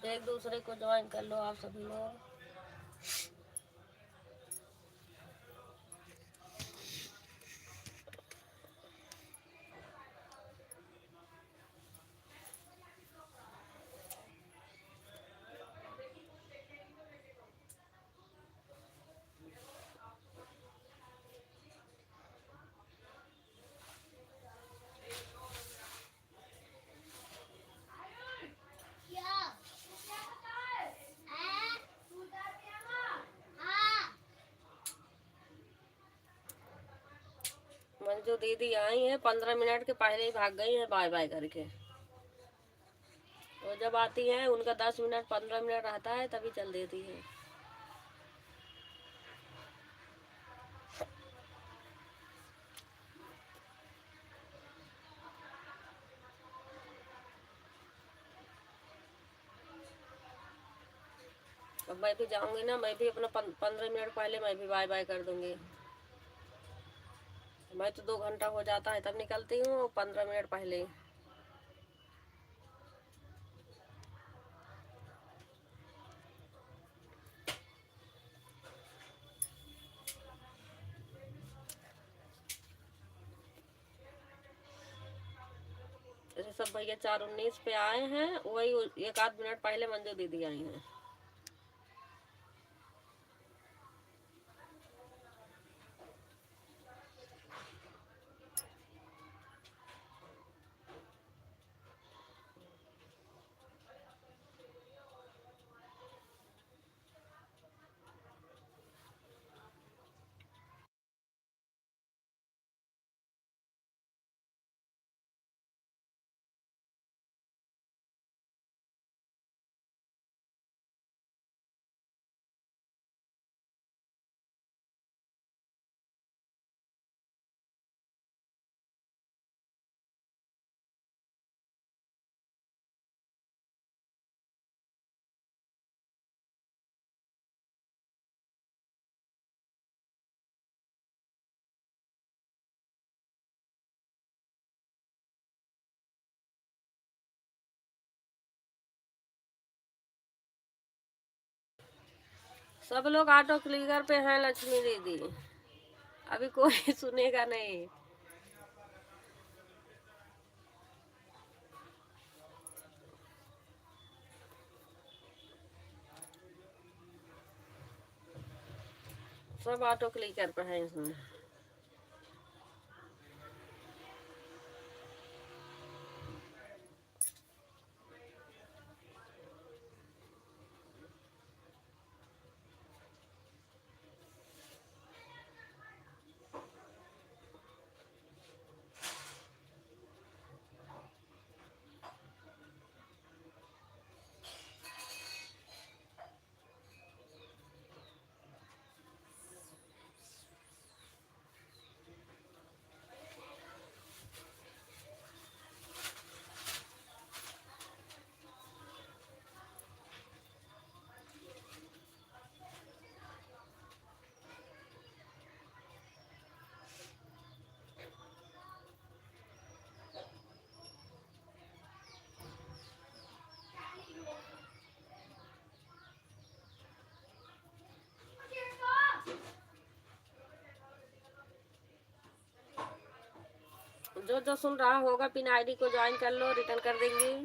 एक दूसरे को ज्वाइन कर लो आप सभी लोग। मंजू दीदी आई हैं, 15 मिनट के पहले ही भाग गई हैं बाय बाय करके। वो जब आती हैं उनका 10 मिनट 15 मिनट रहता है तभी चल देती है। अब मैं भी जाऊंगी ना, मैं भी अपना 15 मिनट पहले मैं भी बाय बाय कर दूंगी। मैं तो 2 घंटा हो जाता है तब निकलती हूँ, 15 मिनट पहले। जैसे सब भैया 4:19 पे आए हैं, वही 1 आध मिनट पहले मंजू दीदी आई हैं। सब लोग ऑटो क्लिकर पे हैं लक्ष्मी दीदी, अभी कोई सुनेगा नहीं। सब ऑटो क्लिकर पे हैं इसमें। जो जो सुन रहा होगा पिन आईडी को ज्वाइन कर लो, रिटर्न कर देंगे।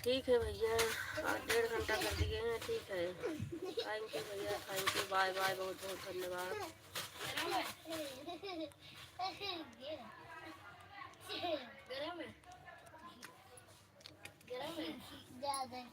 ठीक है भैया, आज 1.5 घंटा कर दिए हैं। ठीक है, थैंक यू भैया, थैंक यू, बाय बाय, बहुत बहुत धन्यवाद। गरम है, गरम है ज्यादा।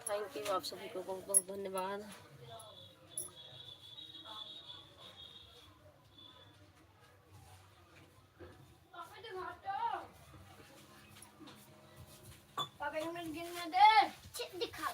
थैंक यू, आप सभी को बहुत बहुत धन्यवाद। पापा एक मिनट गिनने दे, दिखा।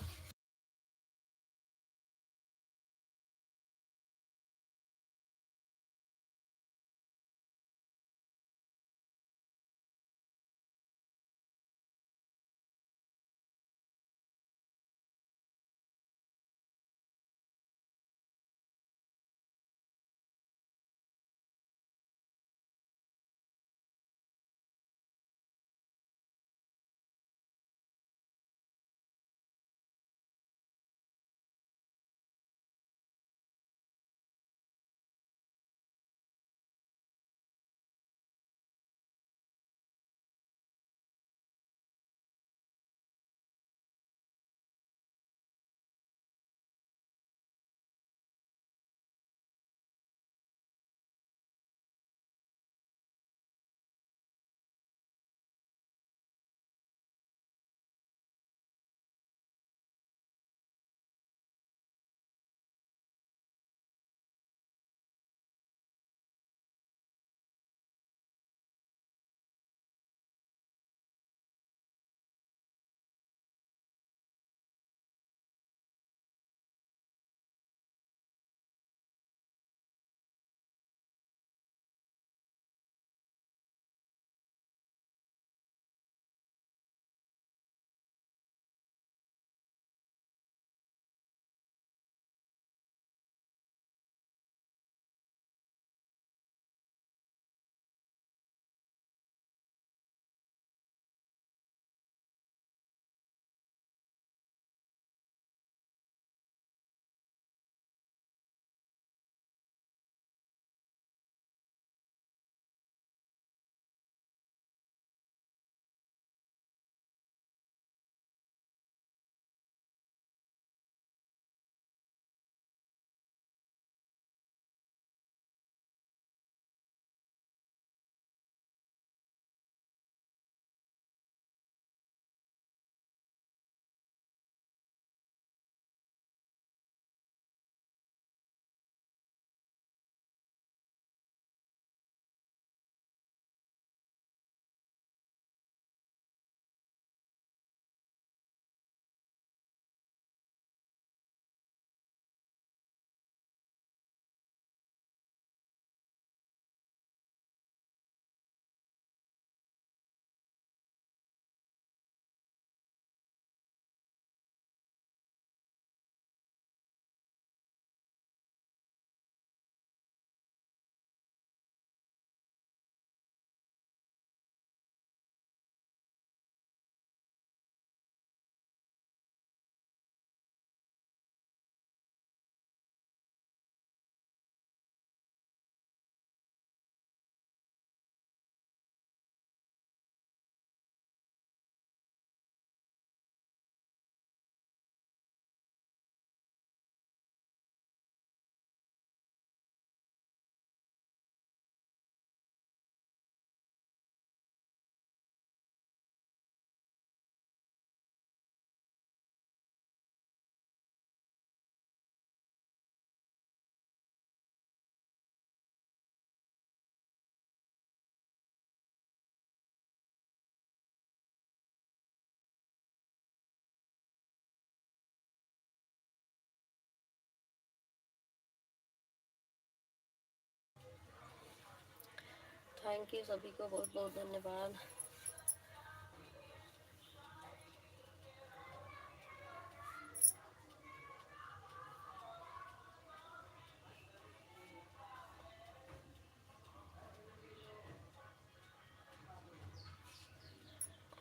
थैंक यू सभी को, बहुत बहुत धन्यवाद।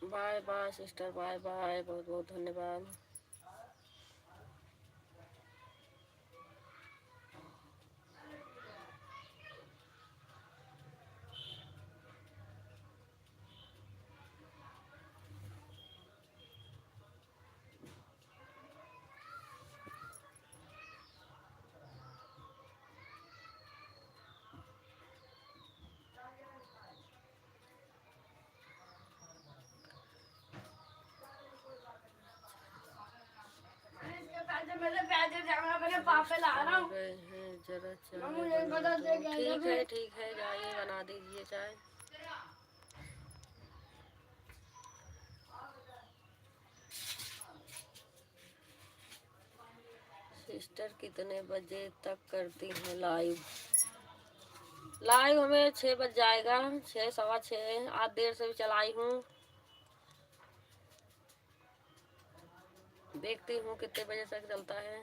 Bye bye sister, bye bye, बहुत बहुत धन्यवाद। मेरे पैसे जमा मेरे पापा ला रहा हूँ। गए हैं जरा चाय मुझे बना पता दो। चल गया ठीक है जाइए बना दीजिए चाय। सिस्टर कितने बजे तक करती हैं लाइव? लाइव हमें 6 बज जाएगा, 6 सवा 6। आज देर से भी चलाई हूँ, देखती हूँ कितने बजे तक चलता है।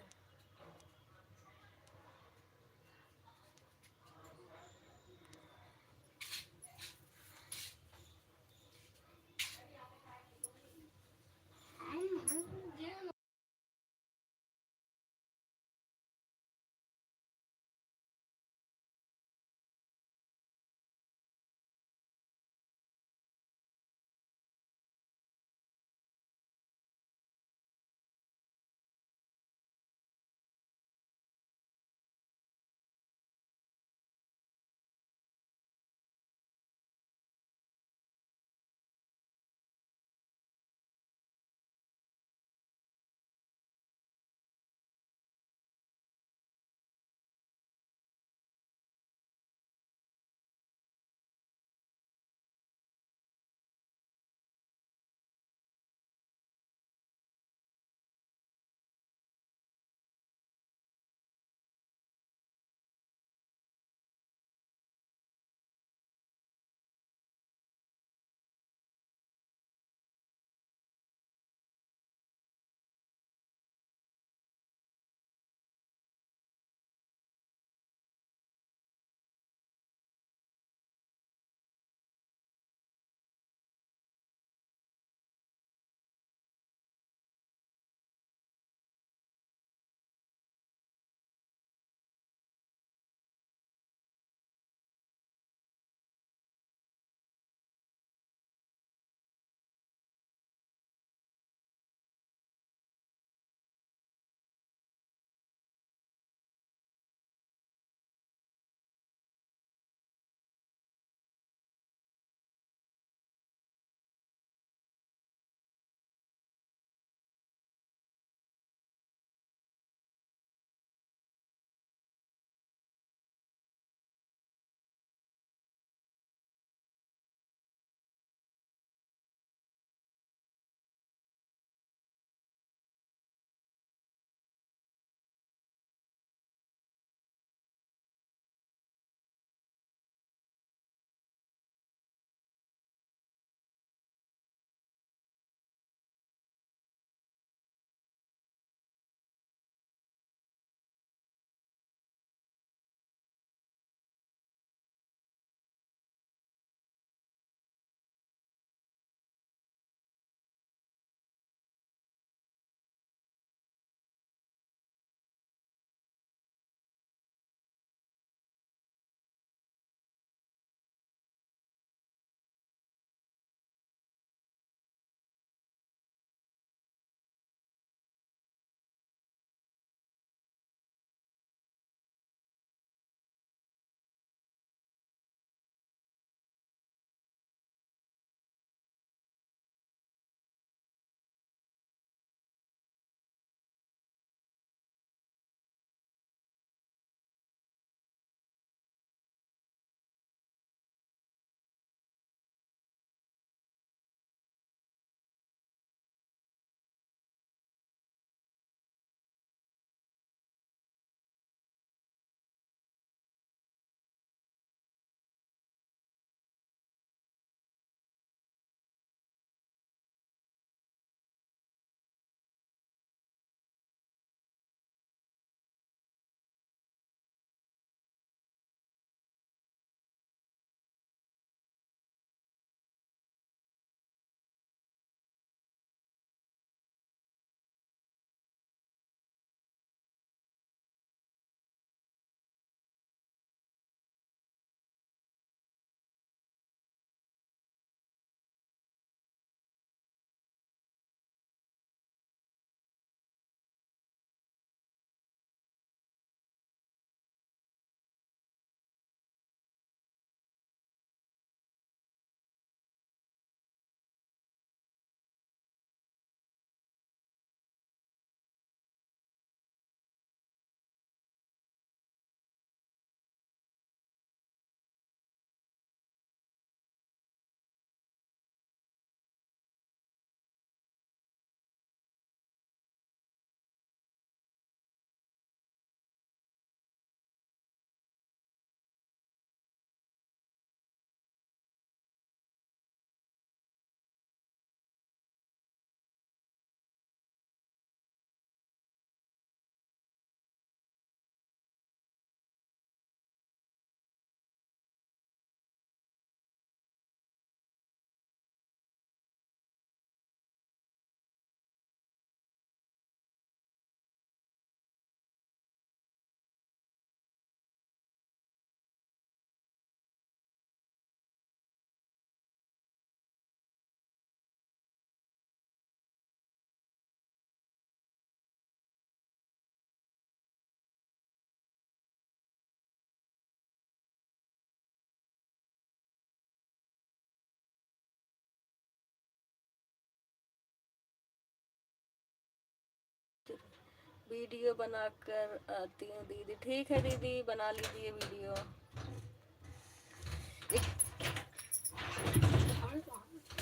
वीडियो बनाकर आती हूँ दीदी। ठीक है दीदी, बना लीजिए वीडियो।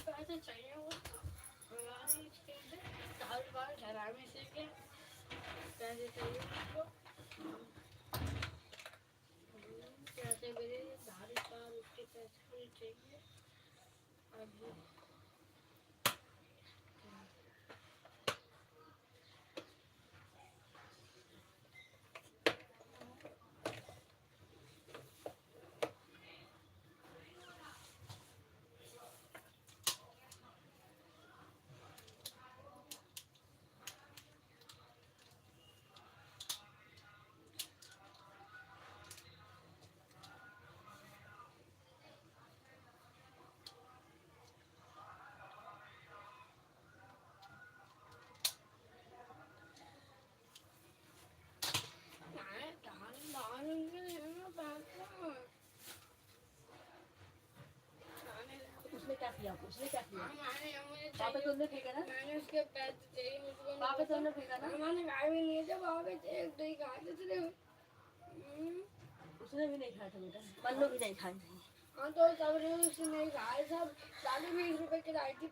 पैसे चाहिए वो दाल बाल घर में से के पैसे चाहिए उसको। पैसे मेरे दाल बाल उसके पैसे मुझे चाहिए अभी। उसने क्या किया? उसने क्या किया? मैंने वहाँ पे तुमने फेंका ना? मैंने उसके पैसे चाहिए मुझको। वहाँ पे तुमने फेंका ना? मैंने खाए भी नहीं थे वहाँ पे थे, एक दो ही खाए थे सिर्फ। उसने भी नहीं खाया था बेटा, मन्नू भी नहीं खाई थी। हाँ तो सब ने उसने नहीं खाए, सब 40-20 रुपए की लाई थी।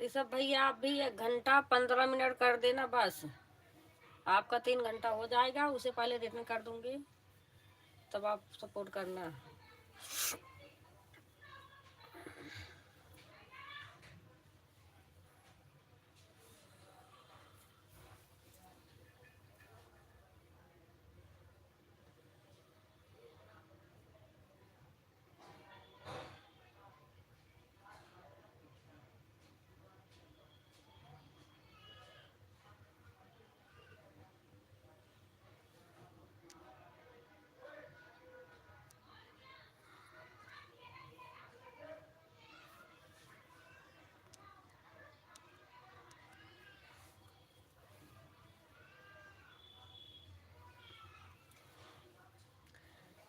ऋषभ भैया आप भी 1 घंटा 15 मिनट कर देना बस। आपका 3 घंटा हो जाएगा, उसे पहले रिटर्न कर दूंगी, तब आप सपोर्ट करना।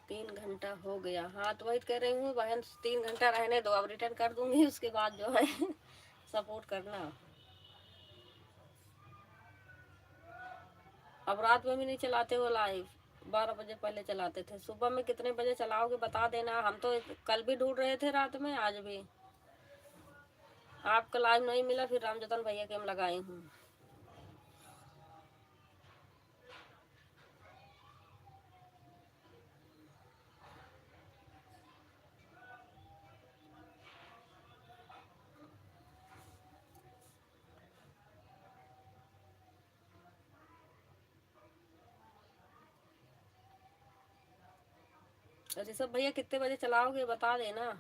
3 घंटा हो गया। हाँ तो वही कह रही हूँ बहन, 3 घंटा रहने दो, अब रिटर्न कर दूंगी, उसके बाद जो है सपोर्ट करना। अब रात में भी नहीं चलाते हो लाइव, 12 बजे पहले चलाते थे। सुबह में कितने बजे चलाओगे बता देना, हम तो कल भी ढूंढ रहे थे रात में, आज भी। आपका लाइव नहीं मिला, फिर रामजतन भैया के हम लगाई हूँ। ऋषभ भैया कितने बजे चलाओगे बता देना।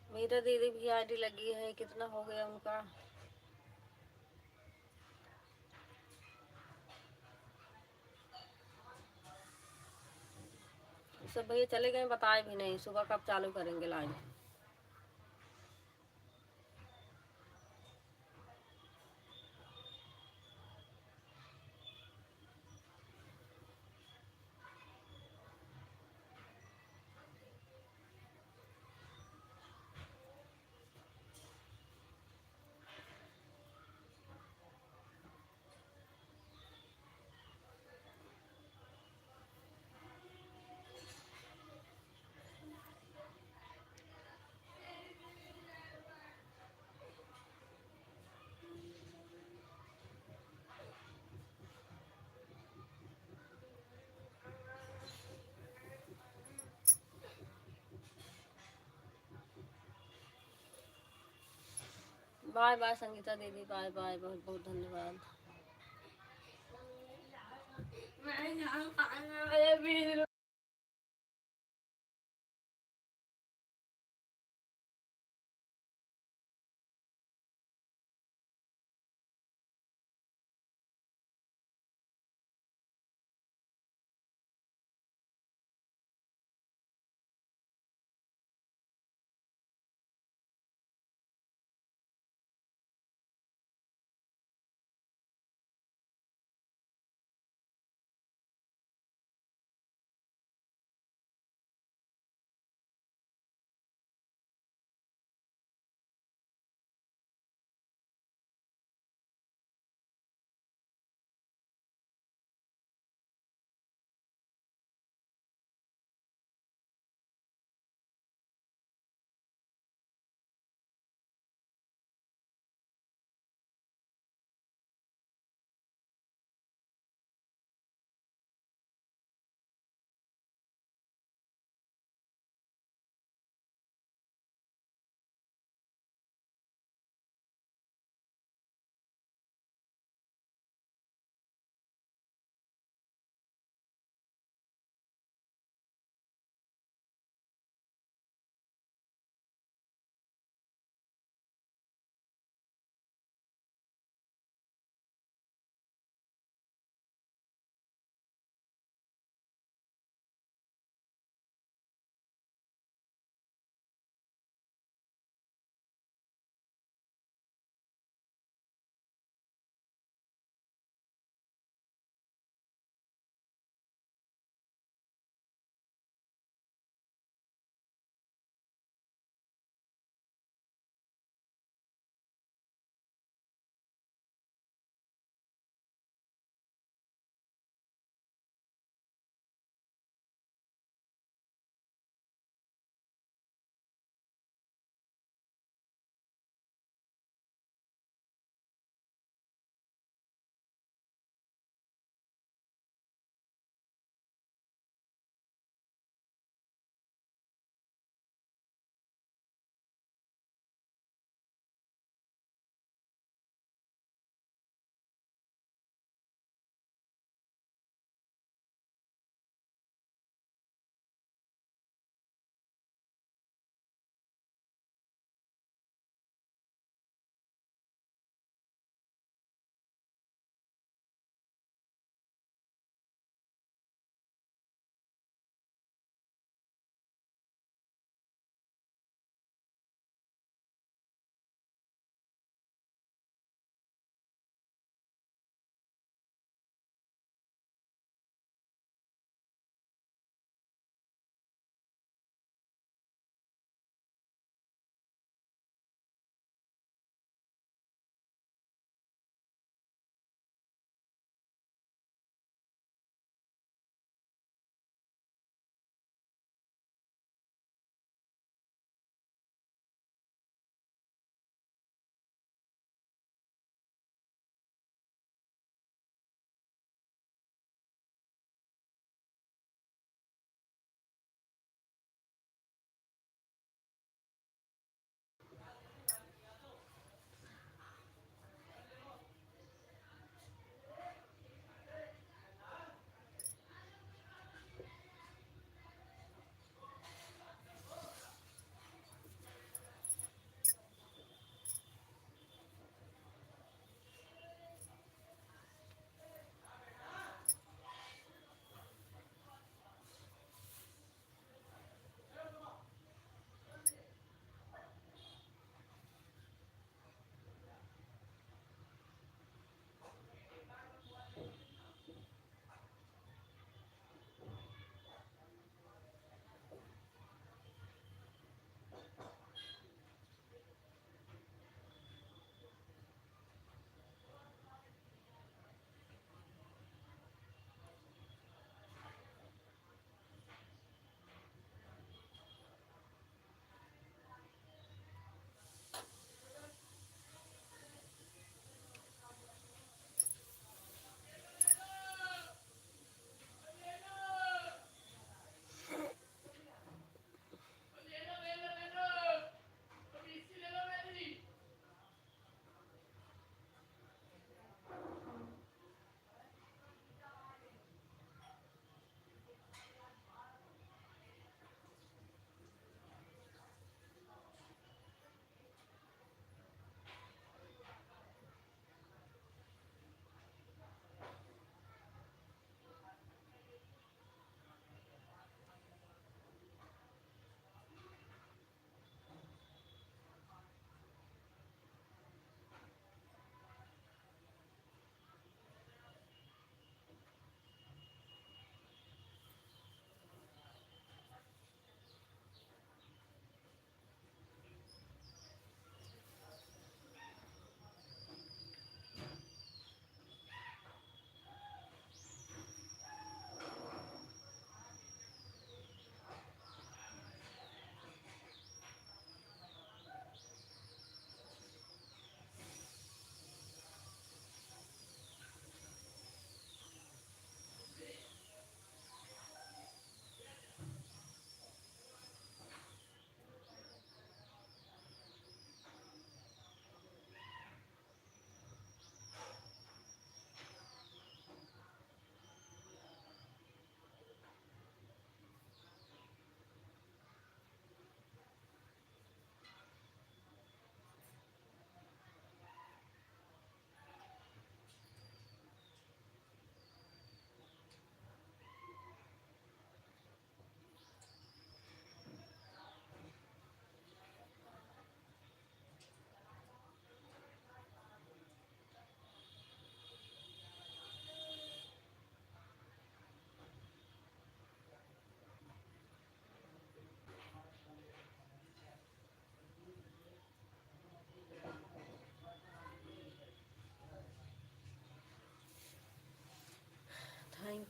मेरा दीदी भी आईडी लगी है, कितना हो गया उनका। सब भैया चले गए, बताए भी नहीं सुबह कब चालू करेंगे लाइव। बाय बाय संगीता दीदी, बाय बाय, बहुत बहुत धन्यवाद। मैं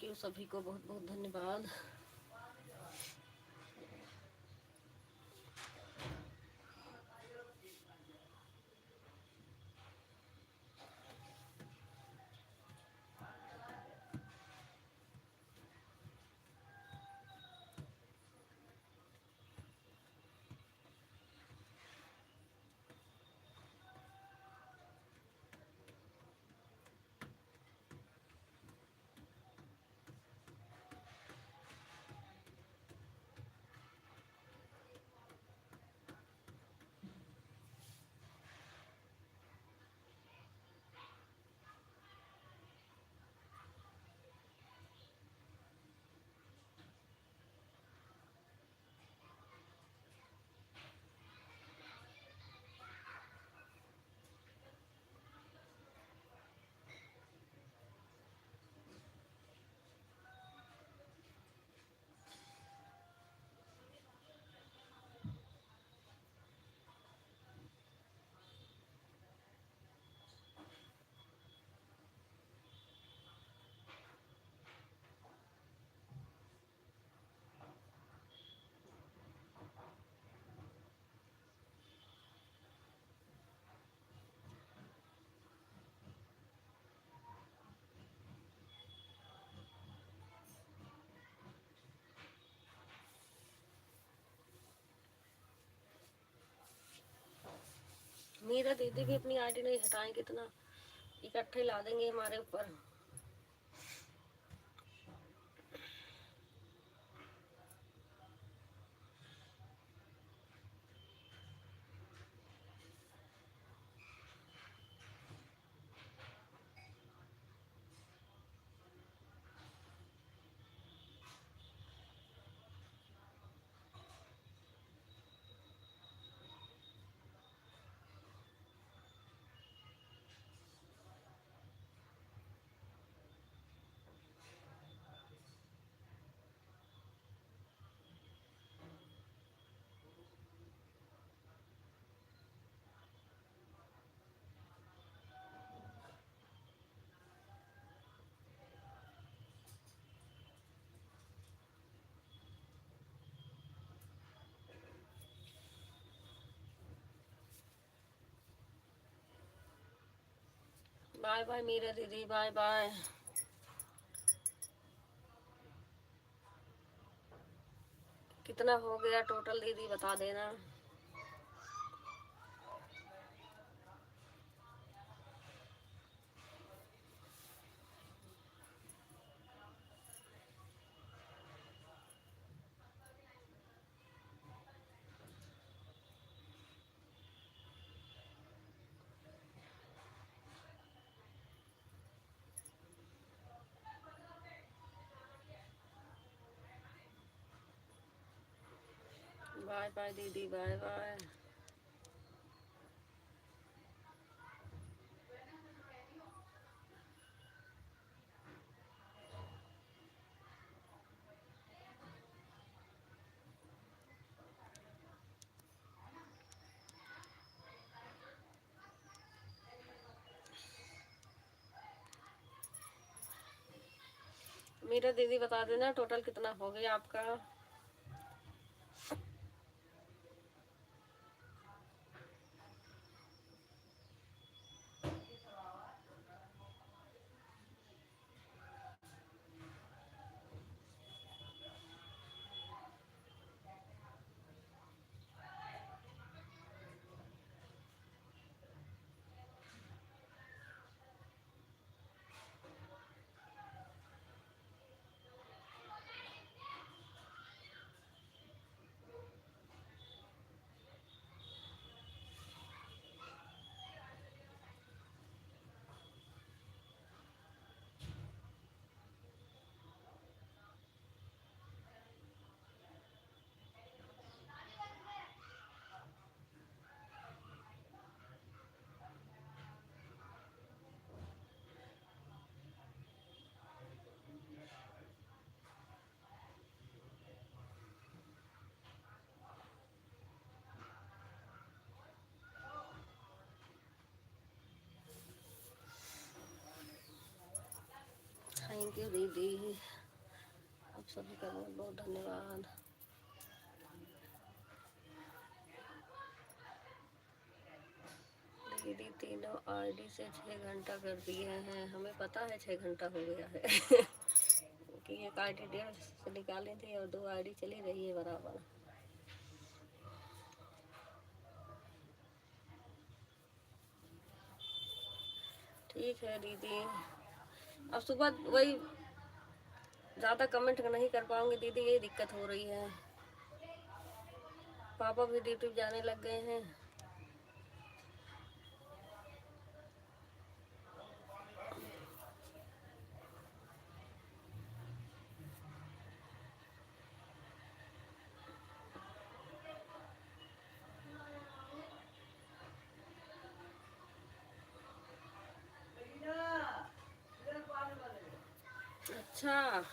यू, सभी को बहुत बहुत धन्यवाद। मीरा दीदी भी अपनी आईडी नहीं हटाएं, कितना इकट्ठे ला देंगे हमारे ऊपर। बाय बाय मीरा दीदी, बाय बाय। कितना हो गया टोटल दीदी बता देना। बाय बाय दीदी, बाय बाय। मीरा दीदी बता देना टोटल कितना हो गया आपका। यू दीदी, आप सभी का बहुत बहुत धन्यवाद। दीदी तीनों आईडी से 6 घंटा कर दिए हैं, हमें पता है 6 घंटा हो गया है कि एक आईडी 1.5 से निकाली थी और 2 आईडी चली रही है बराबर। ठीक है दीदी, अब सुबह वही ज़्यादा कमेंट नहीं कर पाऊंगी दीदी, यही दिक्कत हो रही है। पापा भी ड्यूटी जाने लग गए हैं। अच्छा,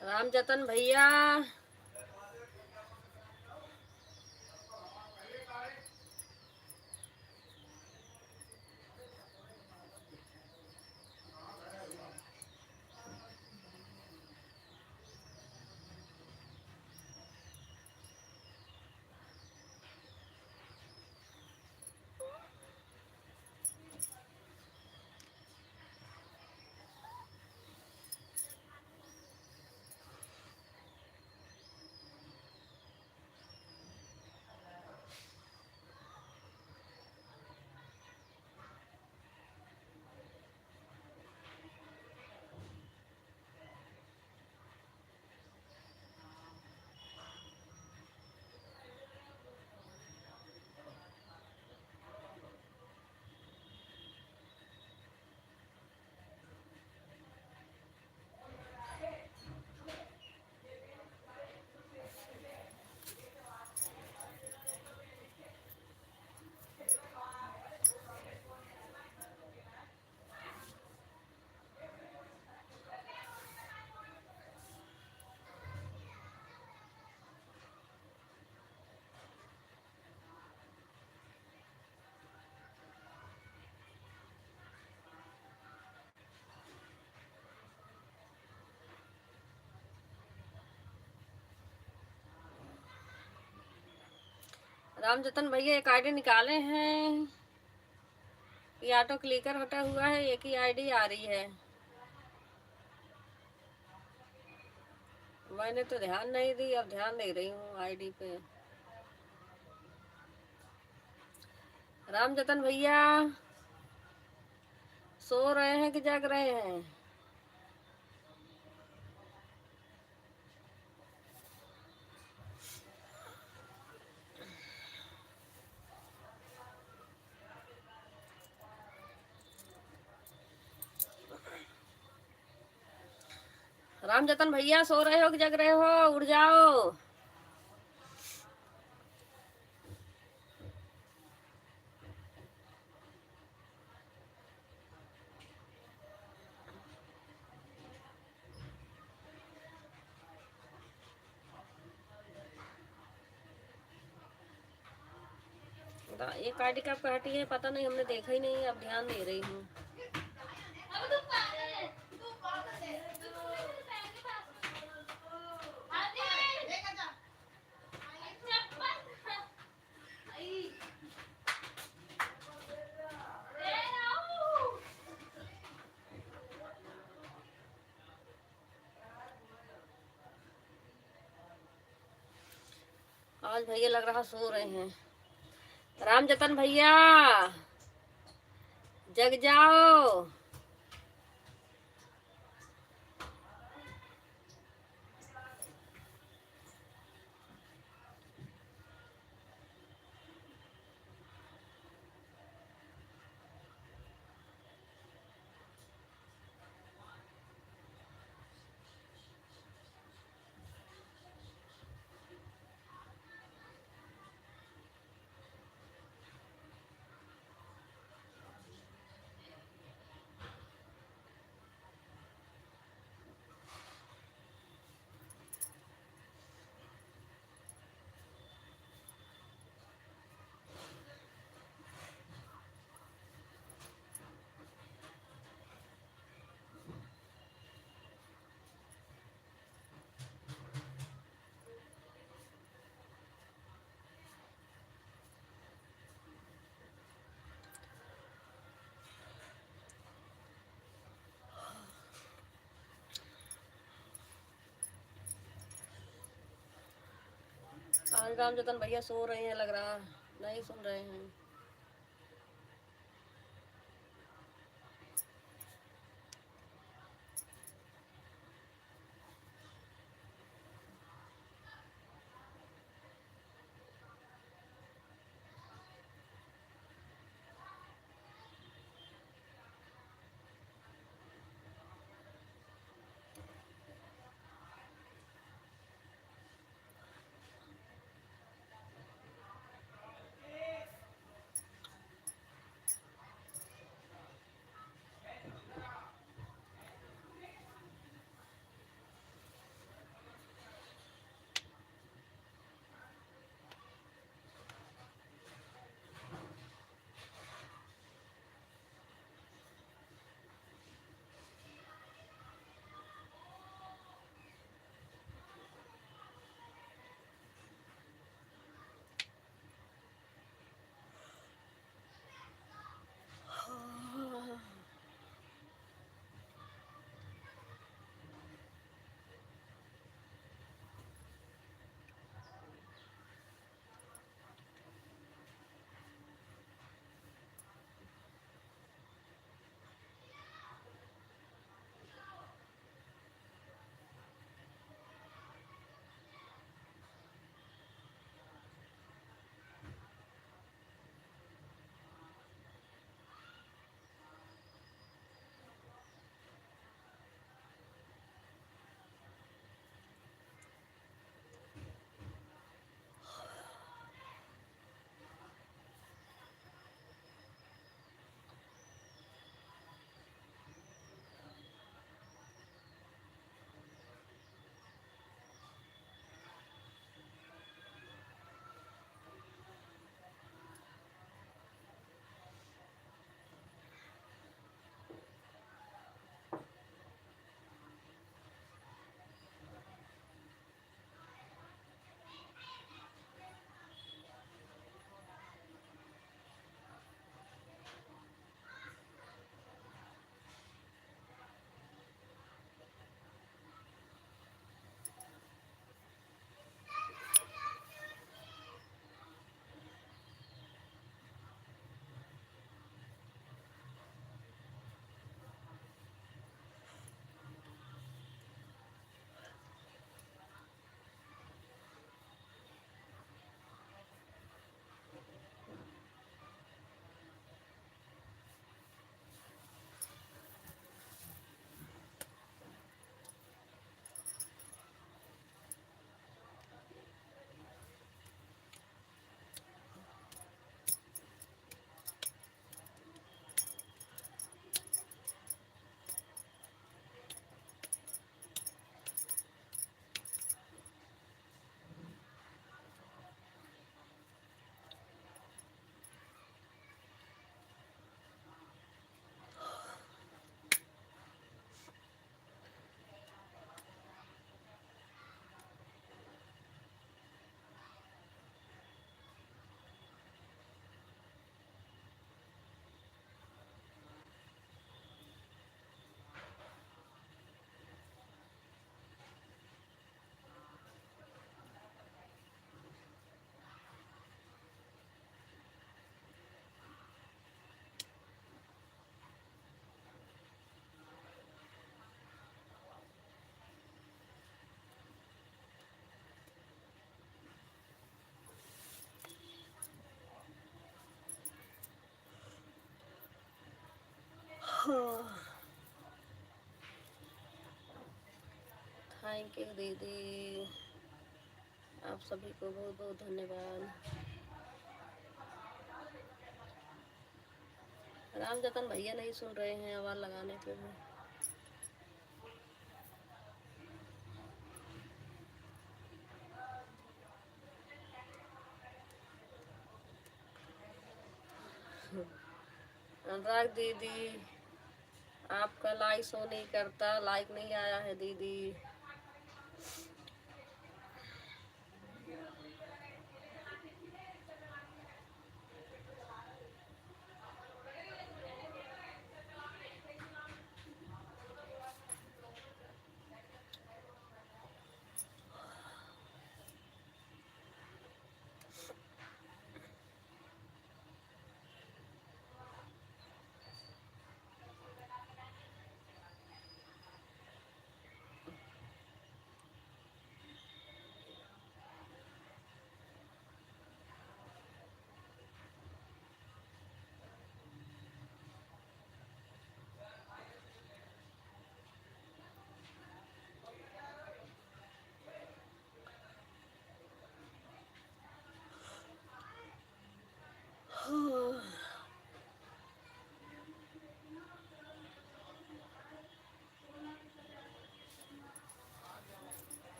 राम जतन भैया, रामजतन भैया एक आईडी निकाले हैं, ये ऑटो क्लिकर हटा हुआ है, एक ही आईडी आ रही है। मैंने तो ध्यान नहीं दी, अब ध्यान दे रही हूँ आईडी पे। रामजतन भैया सो रहे हैं कि जाग रहे हैं? रामजतन भैया सो रहे हो कि जग रहे हो? उठ जाओ। एक आईडी कब का हटी है पता नहीं, हमने देखा ही नहीं, अब ध्यान दे रही हूँ। आज भैया लग रहा सो रहे हैं। रामजतन भैया जग जाओ। आज रामजतन भैया सो रहे हैं, लग रहा नहीं सुन रहे हैं। थैंक यू दीदी, आप सभी को बहुत बहुत धन्यवाद। राम जतन भैया नहीं सुन रहे हैं आवाज़ लगाने पे भी। अनुराग दीदी आपका लाइक शो नहीं करता, लाइक नहीं आया है दीदी।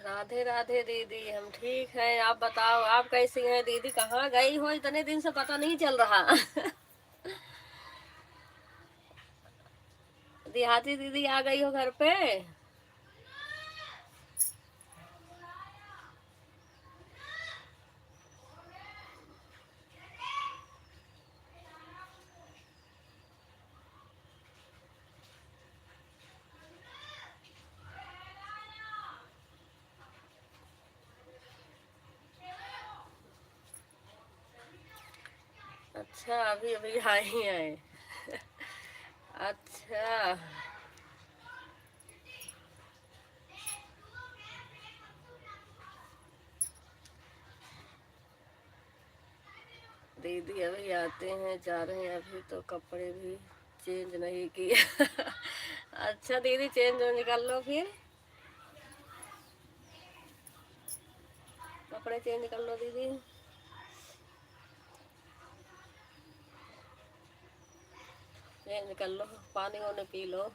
राधे राधे दीदी, हम ठीक हैं। आप बताओ, आप कैसी हैं दीदी? कहाँ गई हो? इतने दिन से पता नहीं चल रहा। देहाती दीदी आ गई हो घर पे? अच्छा, अभी अभी आई हैं। अच्छा दीदी अभी आते हैं, जा रहे हैं, अभी तो कपड़े भी चेंज नहीं किए। अच्छा दीदी, चेंज कर लो फिर, कपड़े चेंज कर लो दीदी। चेंज कर लो, पानी वानी पी लो।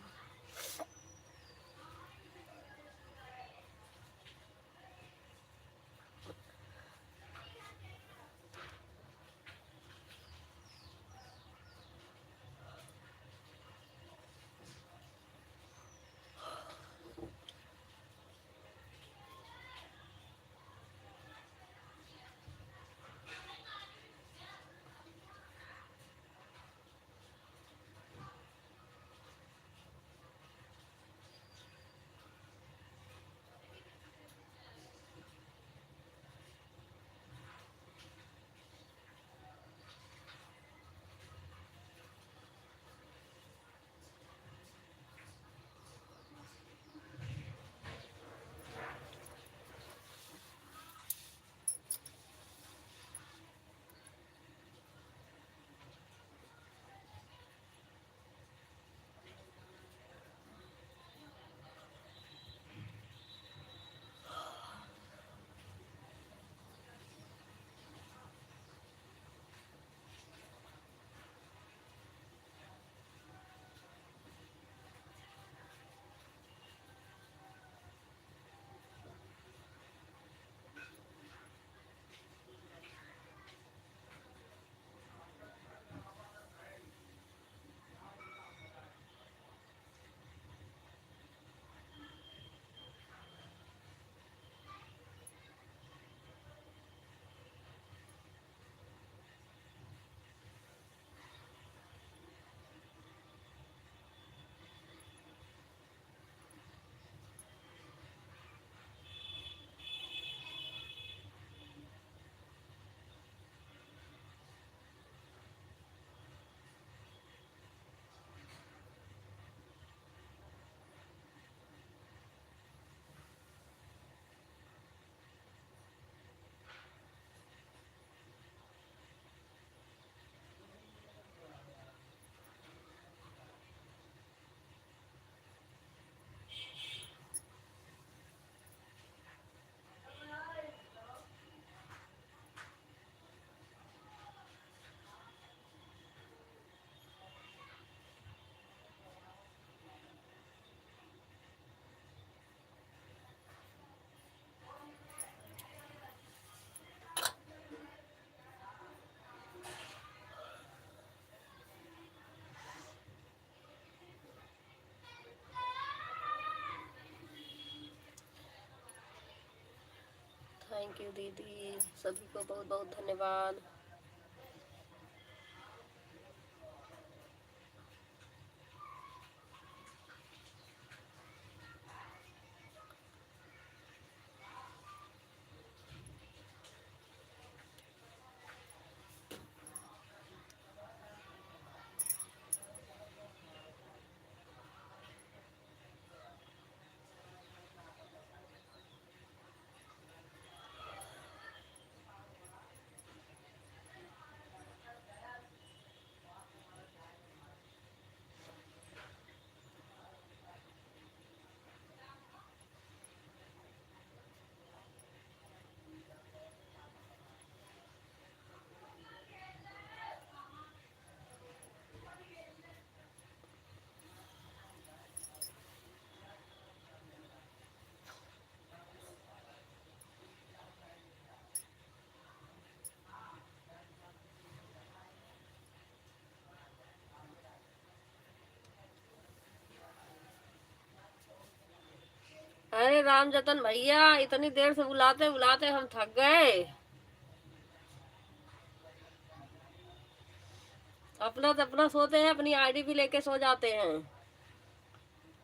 थैंक यू दीदी, सभी को बहुत बहुत धन्यवाद। अरे राम जतन भैया, इतनी देर से बुलाते बुलाते हम थक गए। अपना तो अपना सोते हैं, अपनी आईडी भी लेके सो जाते हैं,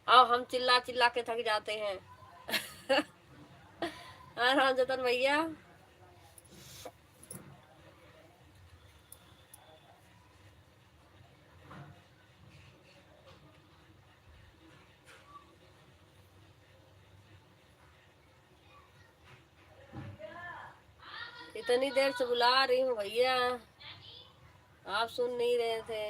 और हम चिल्ला चिल्ला के थक जाते हैं। हाँ राम जतन भैया। इतनी देर से बुला रही हूँ भैया, आप सुन नहीं रहे थे।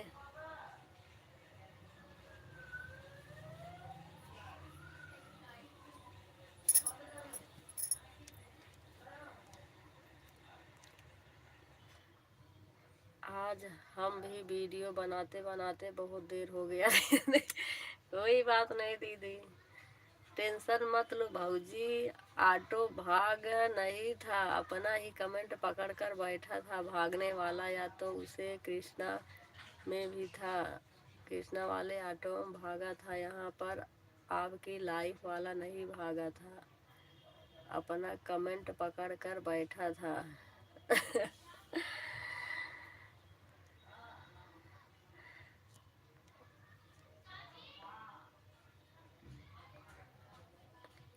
आज हम भी वीडियो बनाते बनाते बहुत देर हो गया। कोई बात नहीं दीदी, टेंशन मत लो भाऊजी, ऑटो भाग नहीं था, अपना ही कमेंट पकड़ कर बैठा था। भागने वाला या तो उसे कृष्णा में भी था, कृष्णा वाले ऑटो में भागा था, यहाँ पर आपकी लाइफ वाला नहीं भागा था, अपना कमेंट पकड़ कर बैठा था।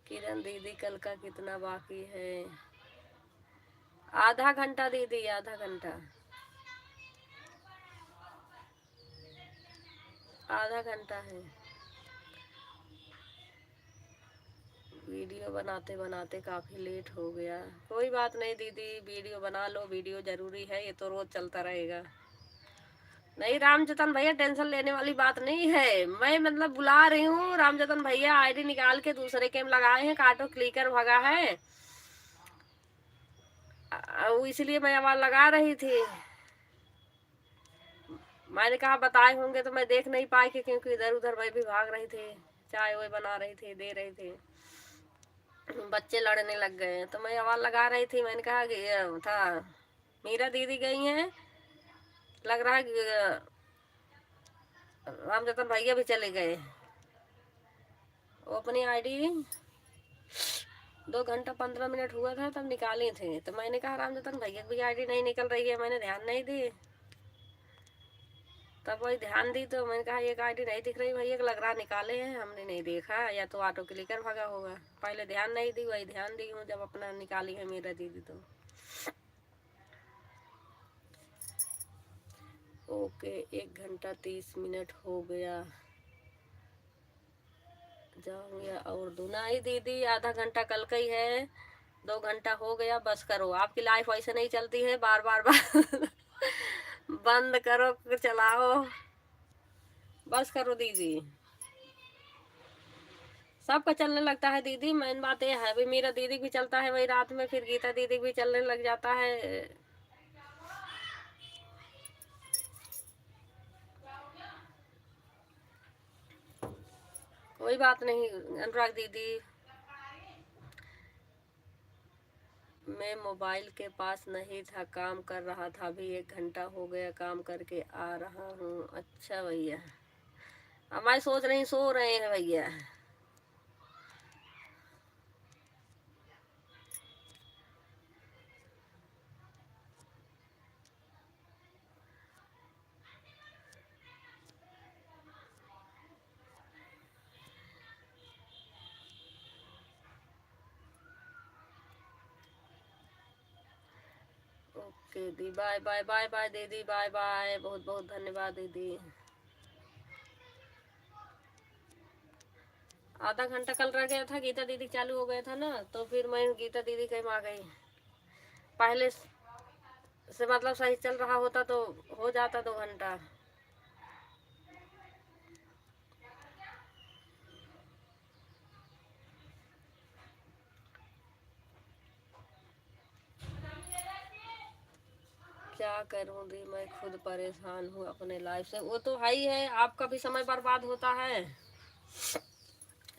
किरण दीदी कल का कितना बाकी है? आधा घंटा दीदी, आधा घंटा, आधा घंटा है। वीडियो बनाते बनाते काफ़ी लेट हो गया। कोई बात नहीं दीदी, वीडियो बना लो, वीडियो ज़रूरी है, ये तो रोज़ चलता रहेगा। नहीं रामजतन भैया, टेंशन लेने वाली बात नहीं है, मैं मतलब बुला रही हूँ। रामजतन भैया आईडी निकाल के दूसरे गेम लगाए हैं, काटो क्लिकर भगा है, इसलिए मैं आवाज़ लगा रही थी। मैंने कहा बताए होंगे तो मैं देख नहीं पाई, क्योंकि इधर उधर मैं भी भाग रही थी, चाय वाय बना रही थी, दे रही थी, बच्चे लड़ने लग गए तो मैं आवाज़ लगा रही थी। मैंने कहा कि था मीरा दीदी गई हैं, लग रहा है कि रामजतन भैया भी चले गए। वो अपनी आईडी 2 घंटा 15 मिनट हुआ था तब निकाली थी, तो मैंने कहा रामजतन भैया की आईडी नहीं निकल रही है, मैंने ध्यान नहीं दी, तब वही ध्यान दी तो मैंने कहा एक आईडी नहीं दिख रही भैया, लग रहा निकाले हैं, हमने नहीं देखा, या तो ऑटो क्लिकर भगा होगा। पहले ध्यान नहीं दी, वही ध्यान दी हूँ जब अपना निकाली है मेरा दीदी तो। ओके, 1 घंटा 30 मिनट हो गया, जाऊँगी और दूना ही दीदी, आधा घंटा कल का ही है, 2 घंटा हो गया, बस करो। आपकी लाइफ ऐसे नहीं चलती है, बार बार बार बंद करो फिर चलाओ, बस करो दीदी। सबका चलने लगता है दीदी, मेन बात ये है, अभी मेरा दीदी भी चलता है वही रात में, फिर गीता दीदी भी चलने लग जाता है। कोई बात नहीं अनुराग दीदी, मैं मोबाइल के पास नहीं था, काम कर रहा था, अभी 1 घंटा हो गया काम करके आ रहा हूँ। अच्छा भैया, अब मैं सोच रही सो रहे हैं भैया। ओके दी, बाय बाय बाय बाय दीदी, बाय बाय, बहुत बहुत धन्यवाद दीदी। आधा घंटा कल रह गया था, गीता दीदी चालू हो गया था ना, तो फिर मैं गीता दीदी के में आ गई। पहले से मतलब सही चल रहा होता तो हो जाता 2 घंटा। क्या करूं दी, मैं खुद परेशान हूँ अपने लाइफ से। वो तो है ही है, आपका भी समय बर्बाद होता है,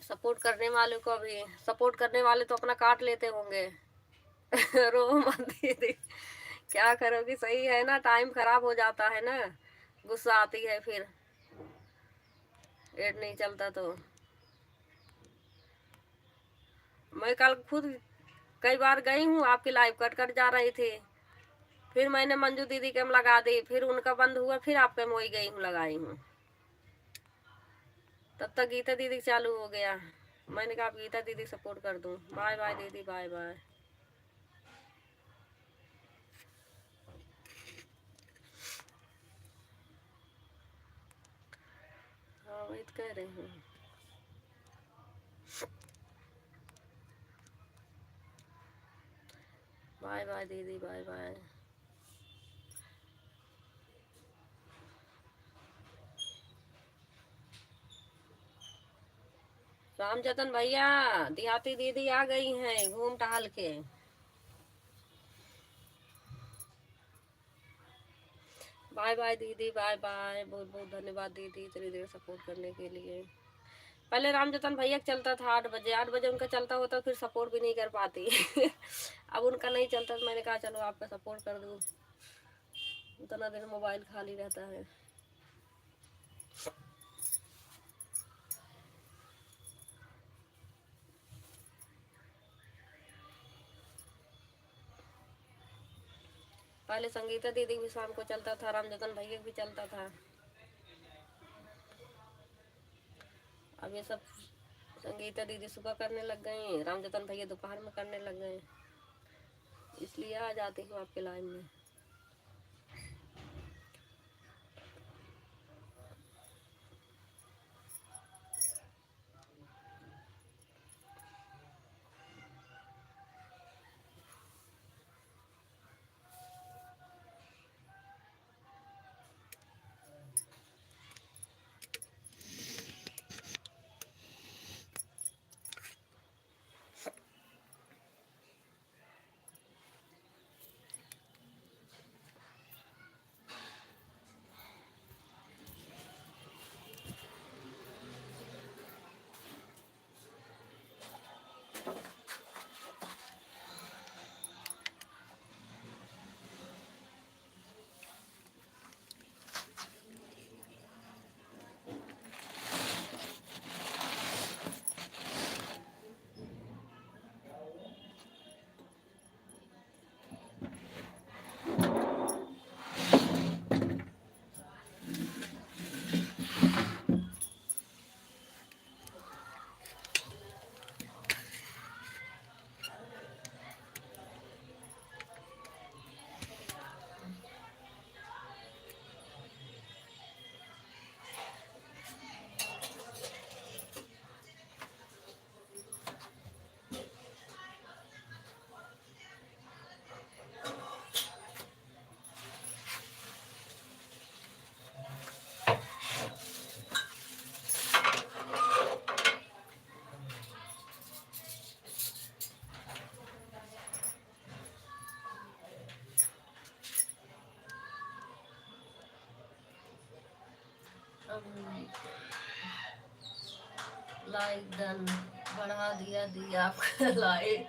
सपोर्ट करने वाले को भी, सपोर्ट करने वाले तो अपना काट लेते होंगे। रो मत दीदी, क्या करोगी, सही है ना, टाइम खराब हो जाता है ना, गुस्सा आती है फिर नेट नहीं चलता तो। मैं कल खुद कई बार गई हूँ, आपकी लाइव कट कट जा रही थी, फिर मैंने मंजू दीदी के में लगा दी, फिर उनका बंद हुआ, फिर आपके में वही गई हूँ लगाई हूँ, तब तक गीता दीदी चालू हो गया। मैंने कहा आप गीता दीदी सपोर्ट कर दूँ। बाय बाय दीदी, बाय बाय। हाँ वही तो कह रही हूँ। बाय बाय दीदी, बाय बाय। रामजतन भैया, देहाती दीदी आ गई हैं घूम टहल के। बाय बाय दीदी, बाय बाय। बहुत बहुत धन्यवाद दीदी इतनी देर सपोर्ट करने के लिए। पहले रामजतन भैया का चलता था 8 बजे, 8 बजे उनका चलता होता, फिर सपोर्ट भी नहीं कर पाती अब उनका नहीं चलता तो मैंने कहा चलो आपका सपोर्ट कर दूँ, उतना देर मोबाइल खाली रहता है। पहले संगीता दीदी भी शाम को चलता था, रामजतन भैया भी चलता था। अब ये सब संगीता दीदी सुबह करने लग गई, रामजतन भैया दोपहर में करने लग गए, इसलिए आ जाती हूँ आपके लाइन में। लाइक डन, बढ़ा दिया दी आपका लाइक।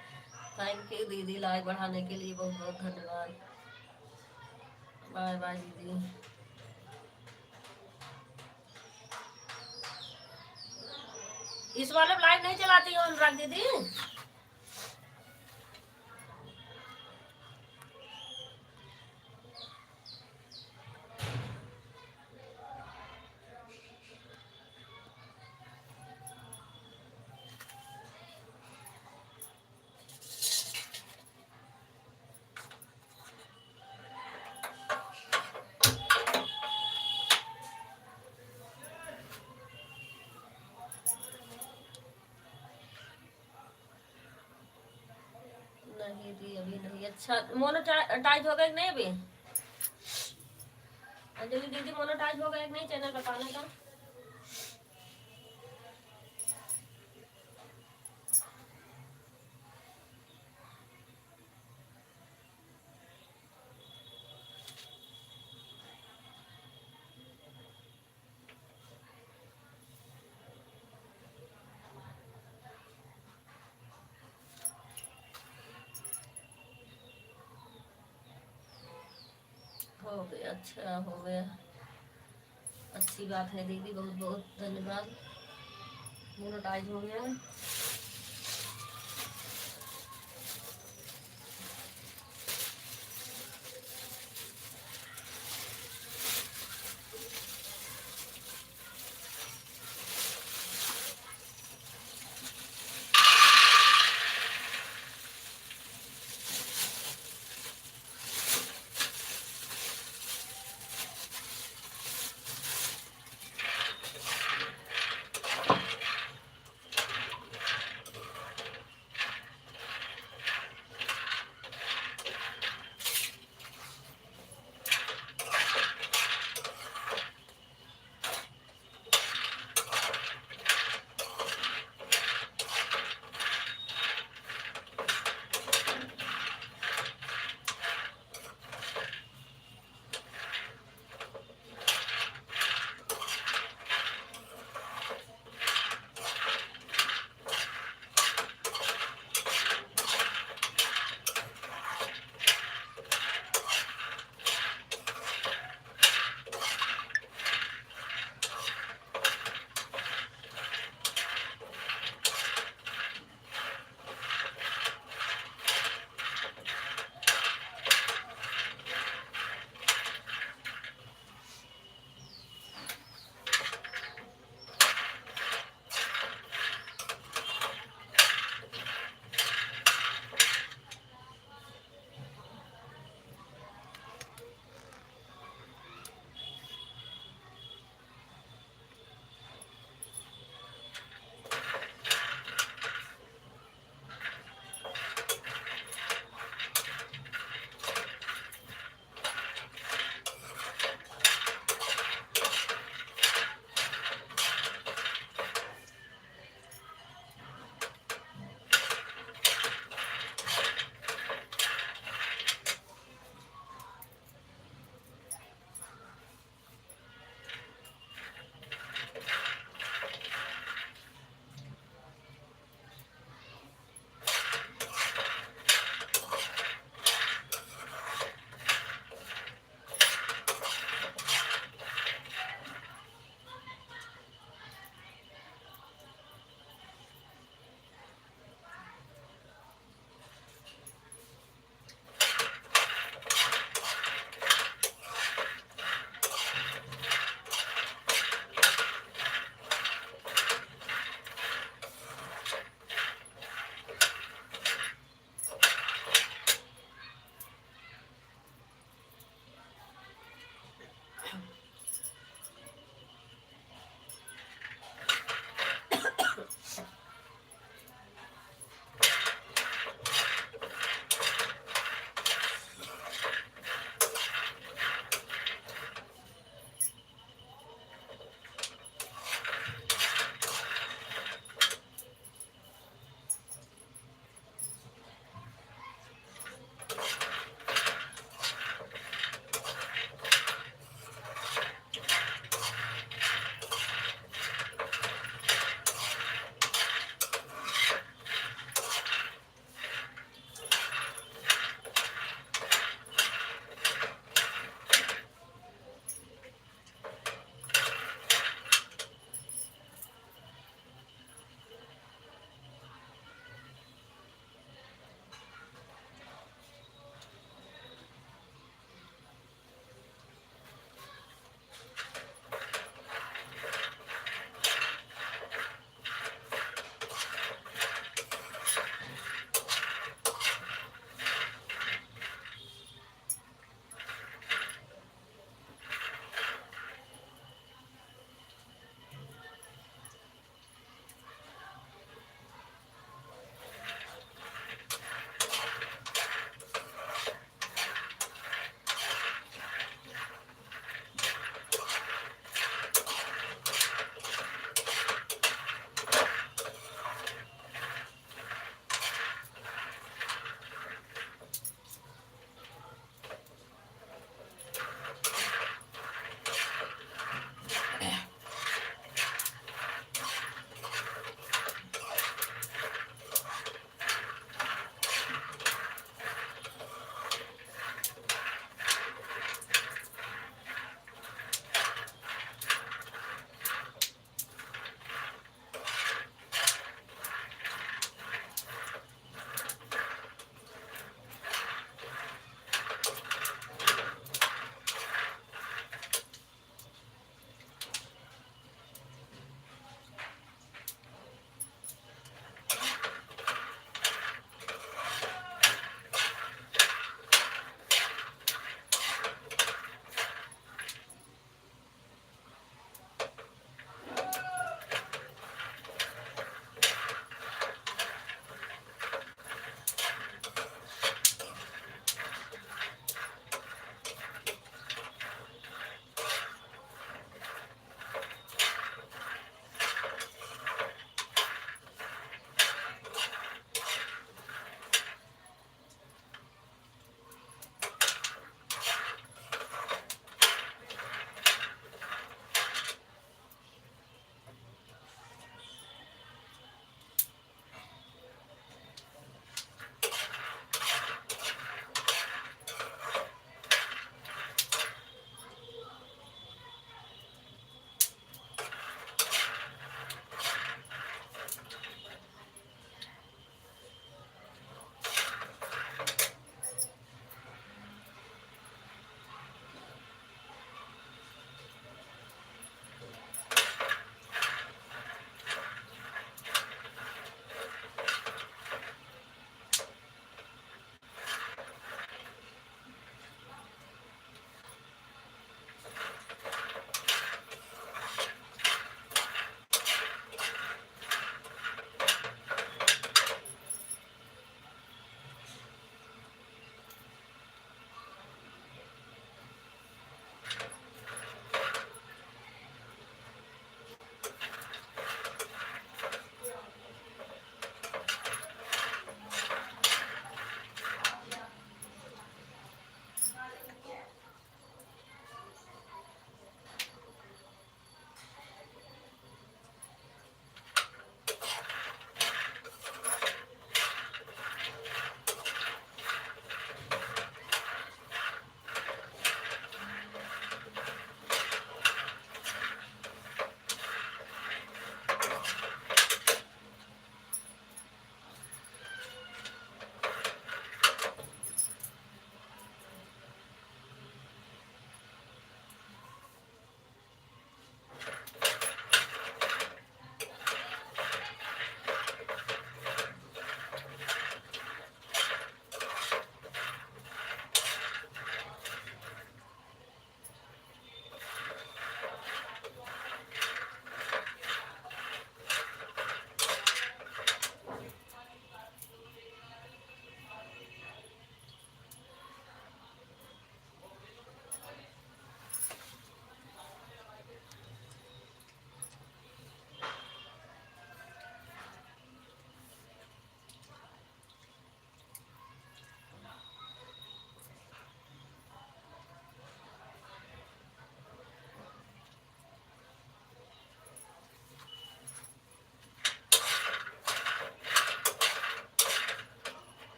थैंक यू दीदी, लाइक बढ़ाने के लिए बहुत बहुत धन्यवाद। बाय बाय दीदी। इस वाले लाइव नहीं चलाती हो अनुराग दीदी? नहीं दी अभी नहीं। अच्छा मोनोटाइज हो गया कि नहीं अभी? अंजलि दीदी मोनोटाइज हो गया कि नहीं चैनल बताने का? हो गया, अच्छा हो गया, अच्छी बात है दीदी, बहुत बहुत धन्यवाद। मोनोटाइज हो गया।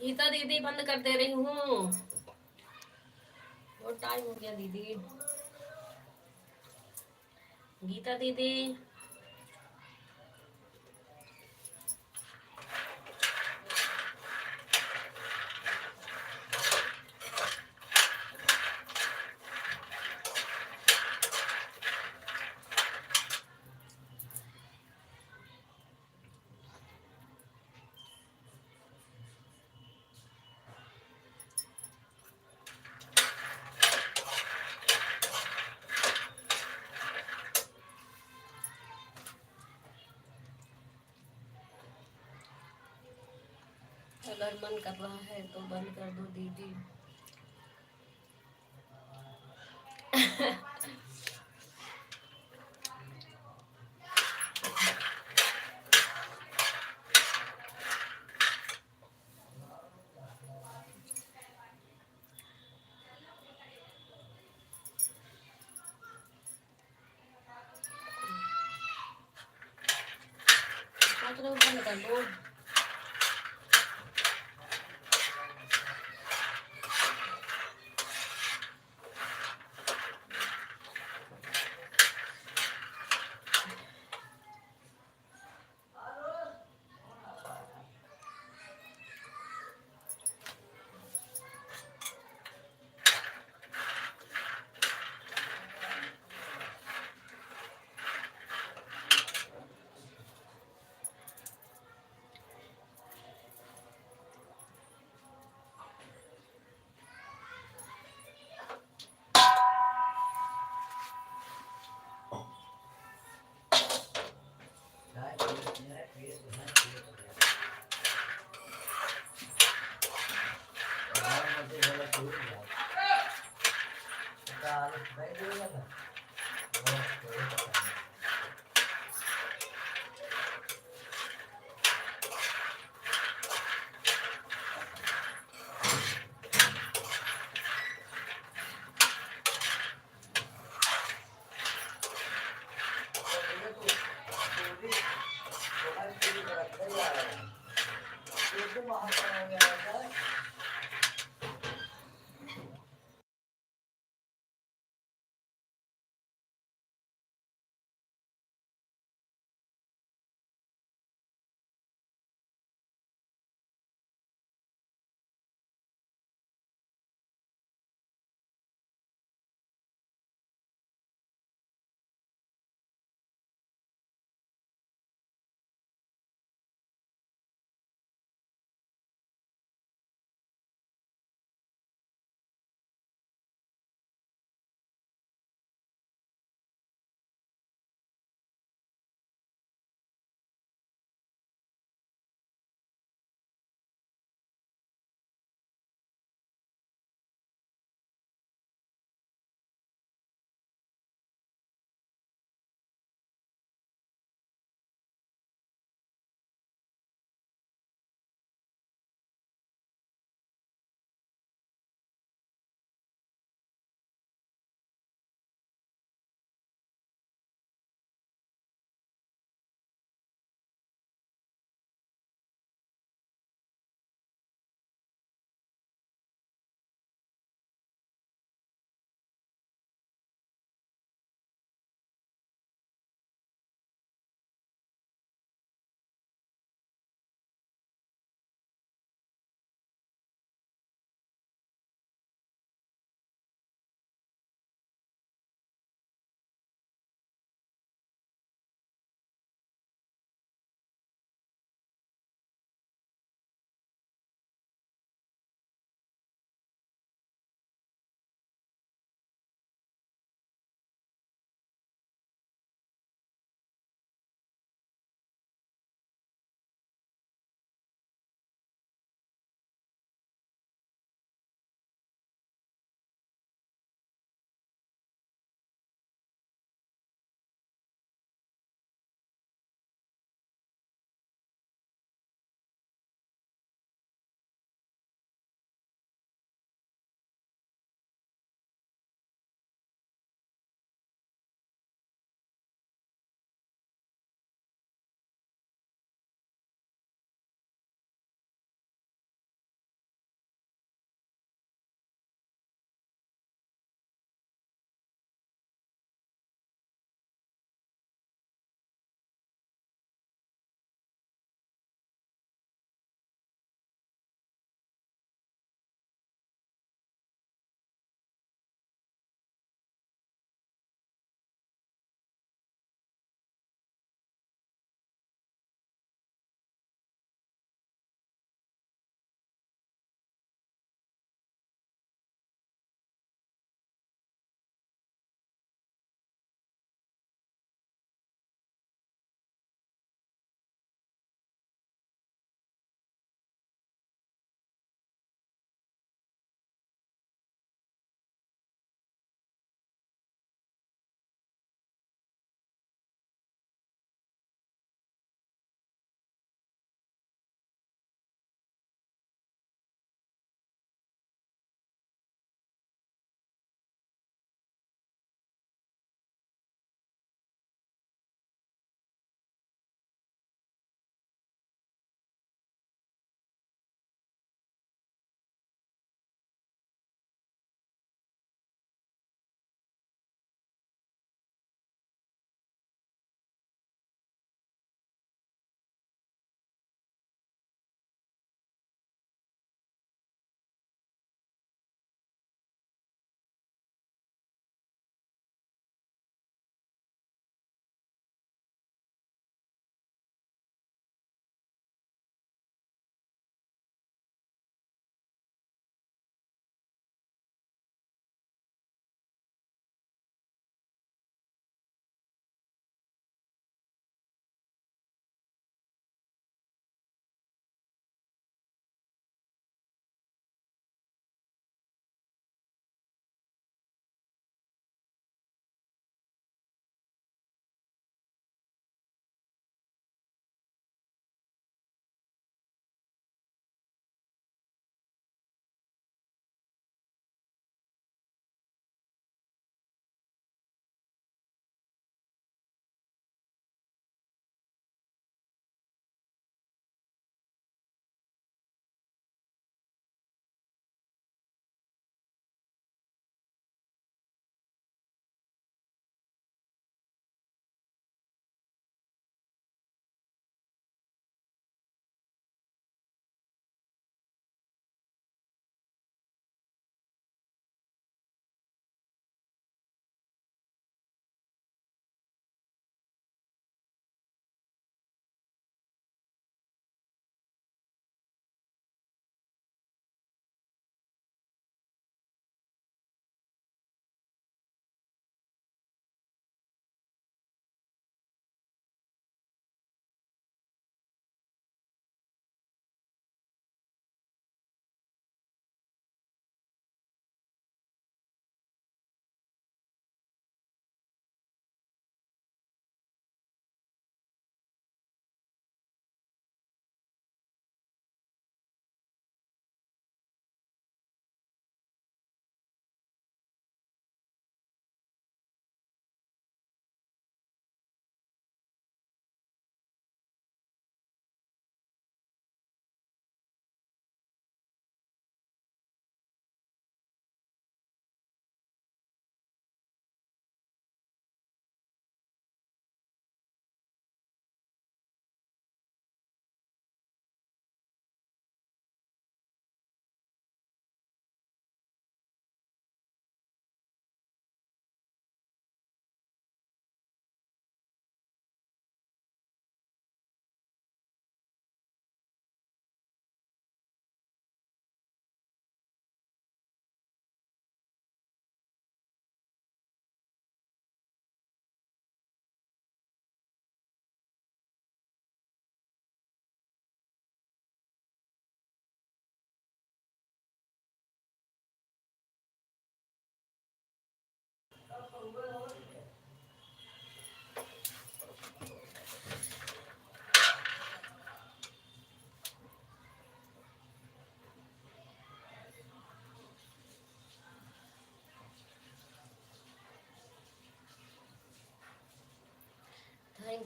गीता दीदी बंद कर दे रही हूँ, बहुत टाइम हो गया दीदी। गीता दीदी अगर मन कर रहा है तो बंद कर दो दीदी। सोच रहे हो बंद कर दो।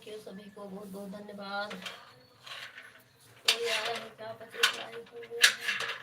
थैंक यू सभी को, बहुत बहुत धन्यवाद। कोई आया है क्या? 25 लाइक हो गया है।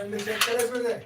अंडे चेक करे इसमें से।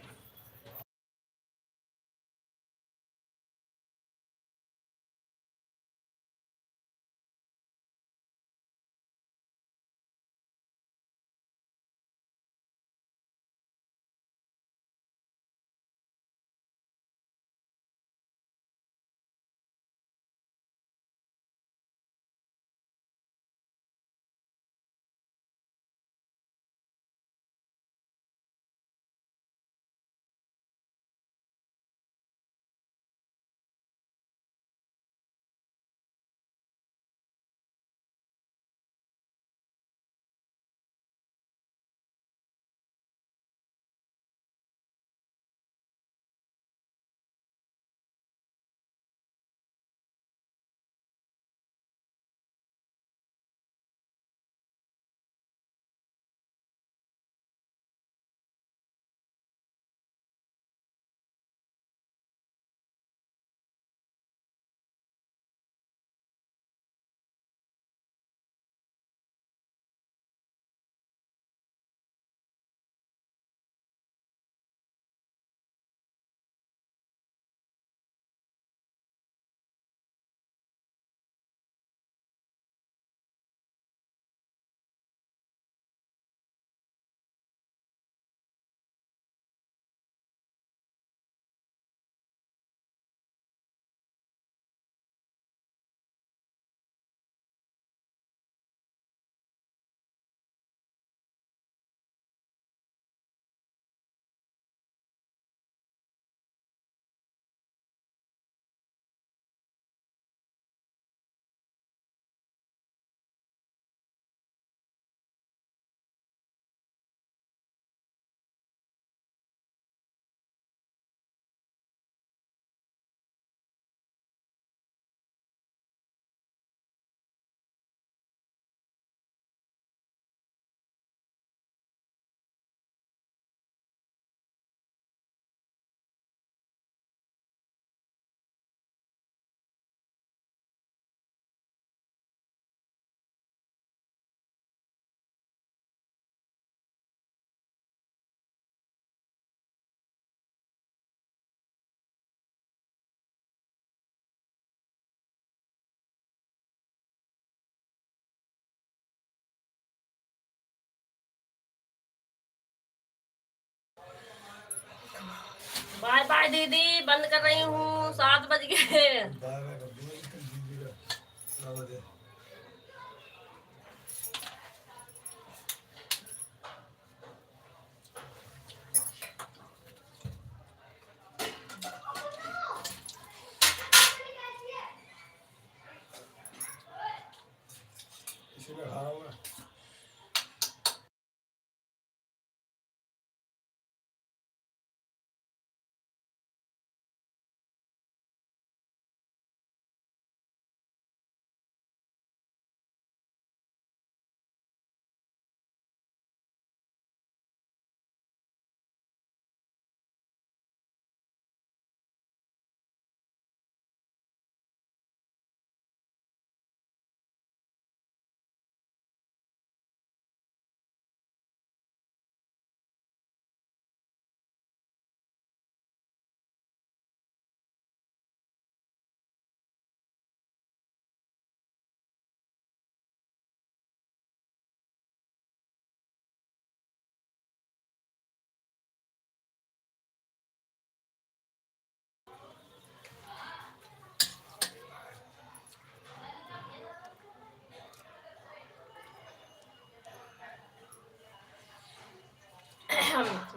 बाय बाय दीदी, बंद कर रही हूँ, 7 बज गए। बाय बाय कर दूंगा इसका दीदी का आवाज है। इसी में खा रहा हूँ मैं।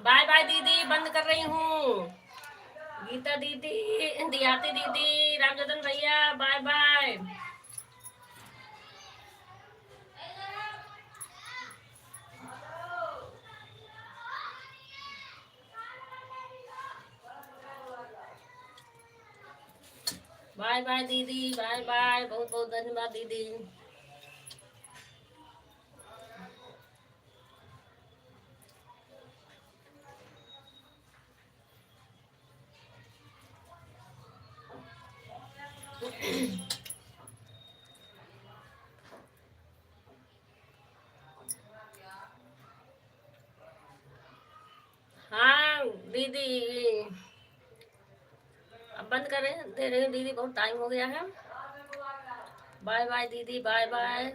बाय बाय दीदी, बंद कर रही हूँ। गीता दीदी, दियाती दीदी, रामजतन भैया, बाय बाय। बाय बाय दीदी, बाय बाय, बहुत बहुत धन्यवाद दीदी। दीदी अब बंद करें दे रही हूँ दीदी, बहुत टाइम हो गया है। बाय बाय दीदी, बाय बाय।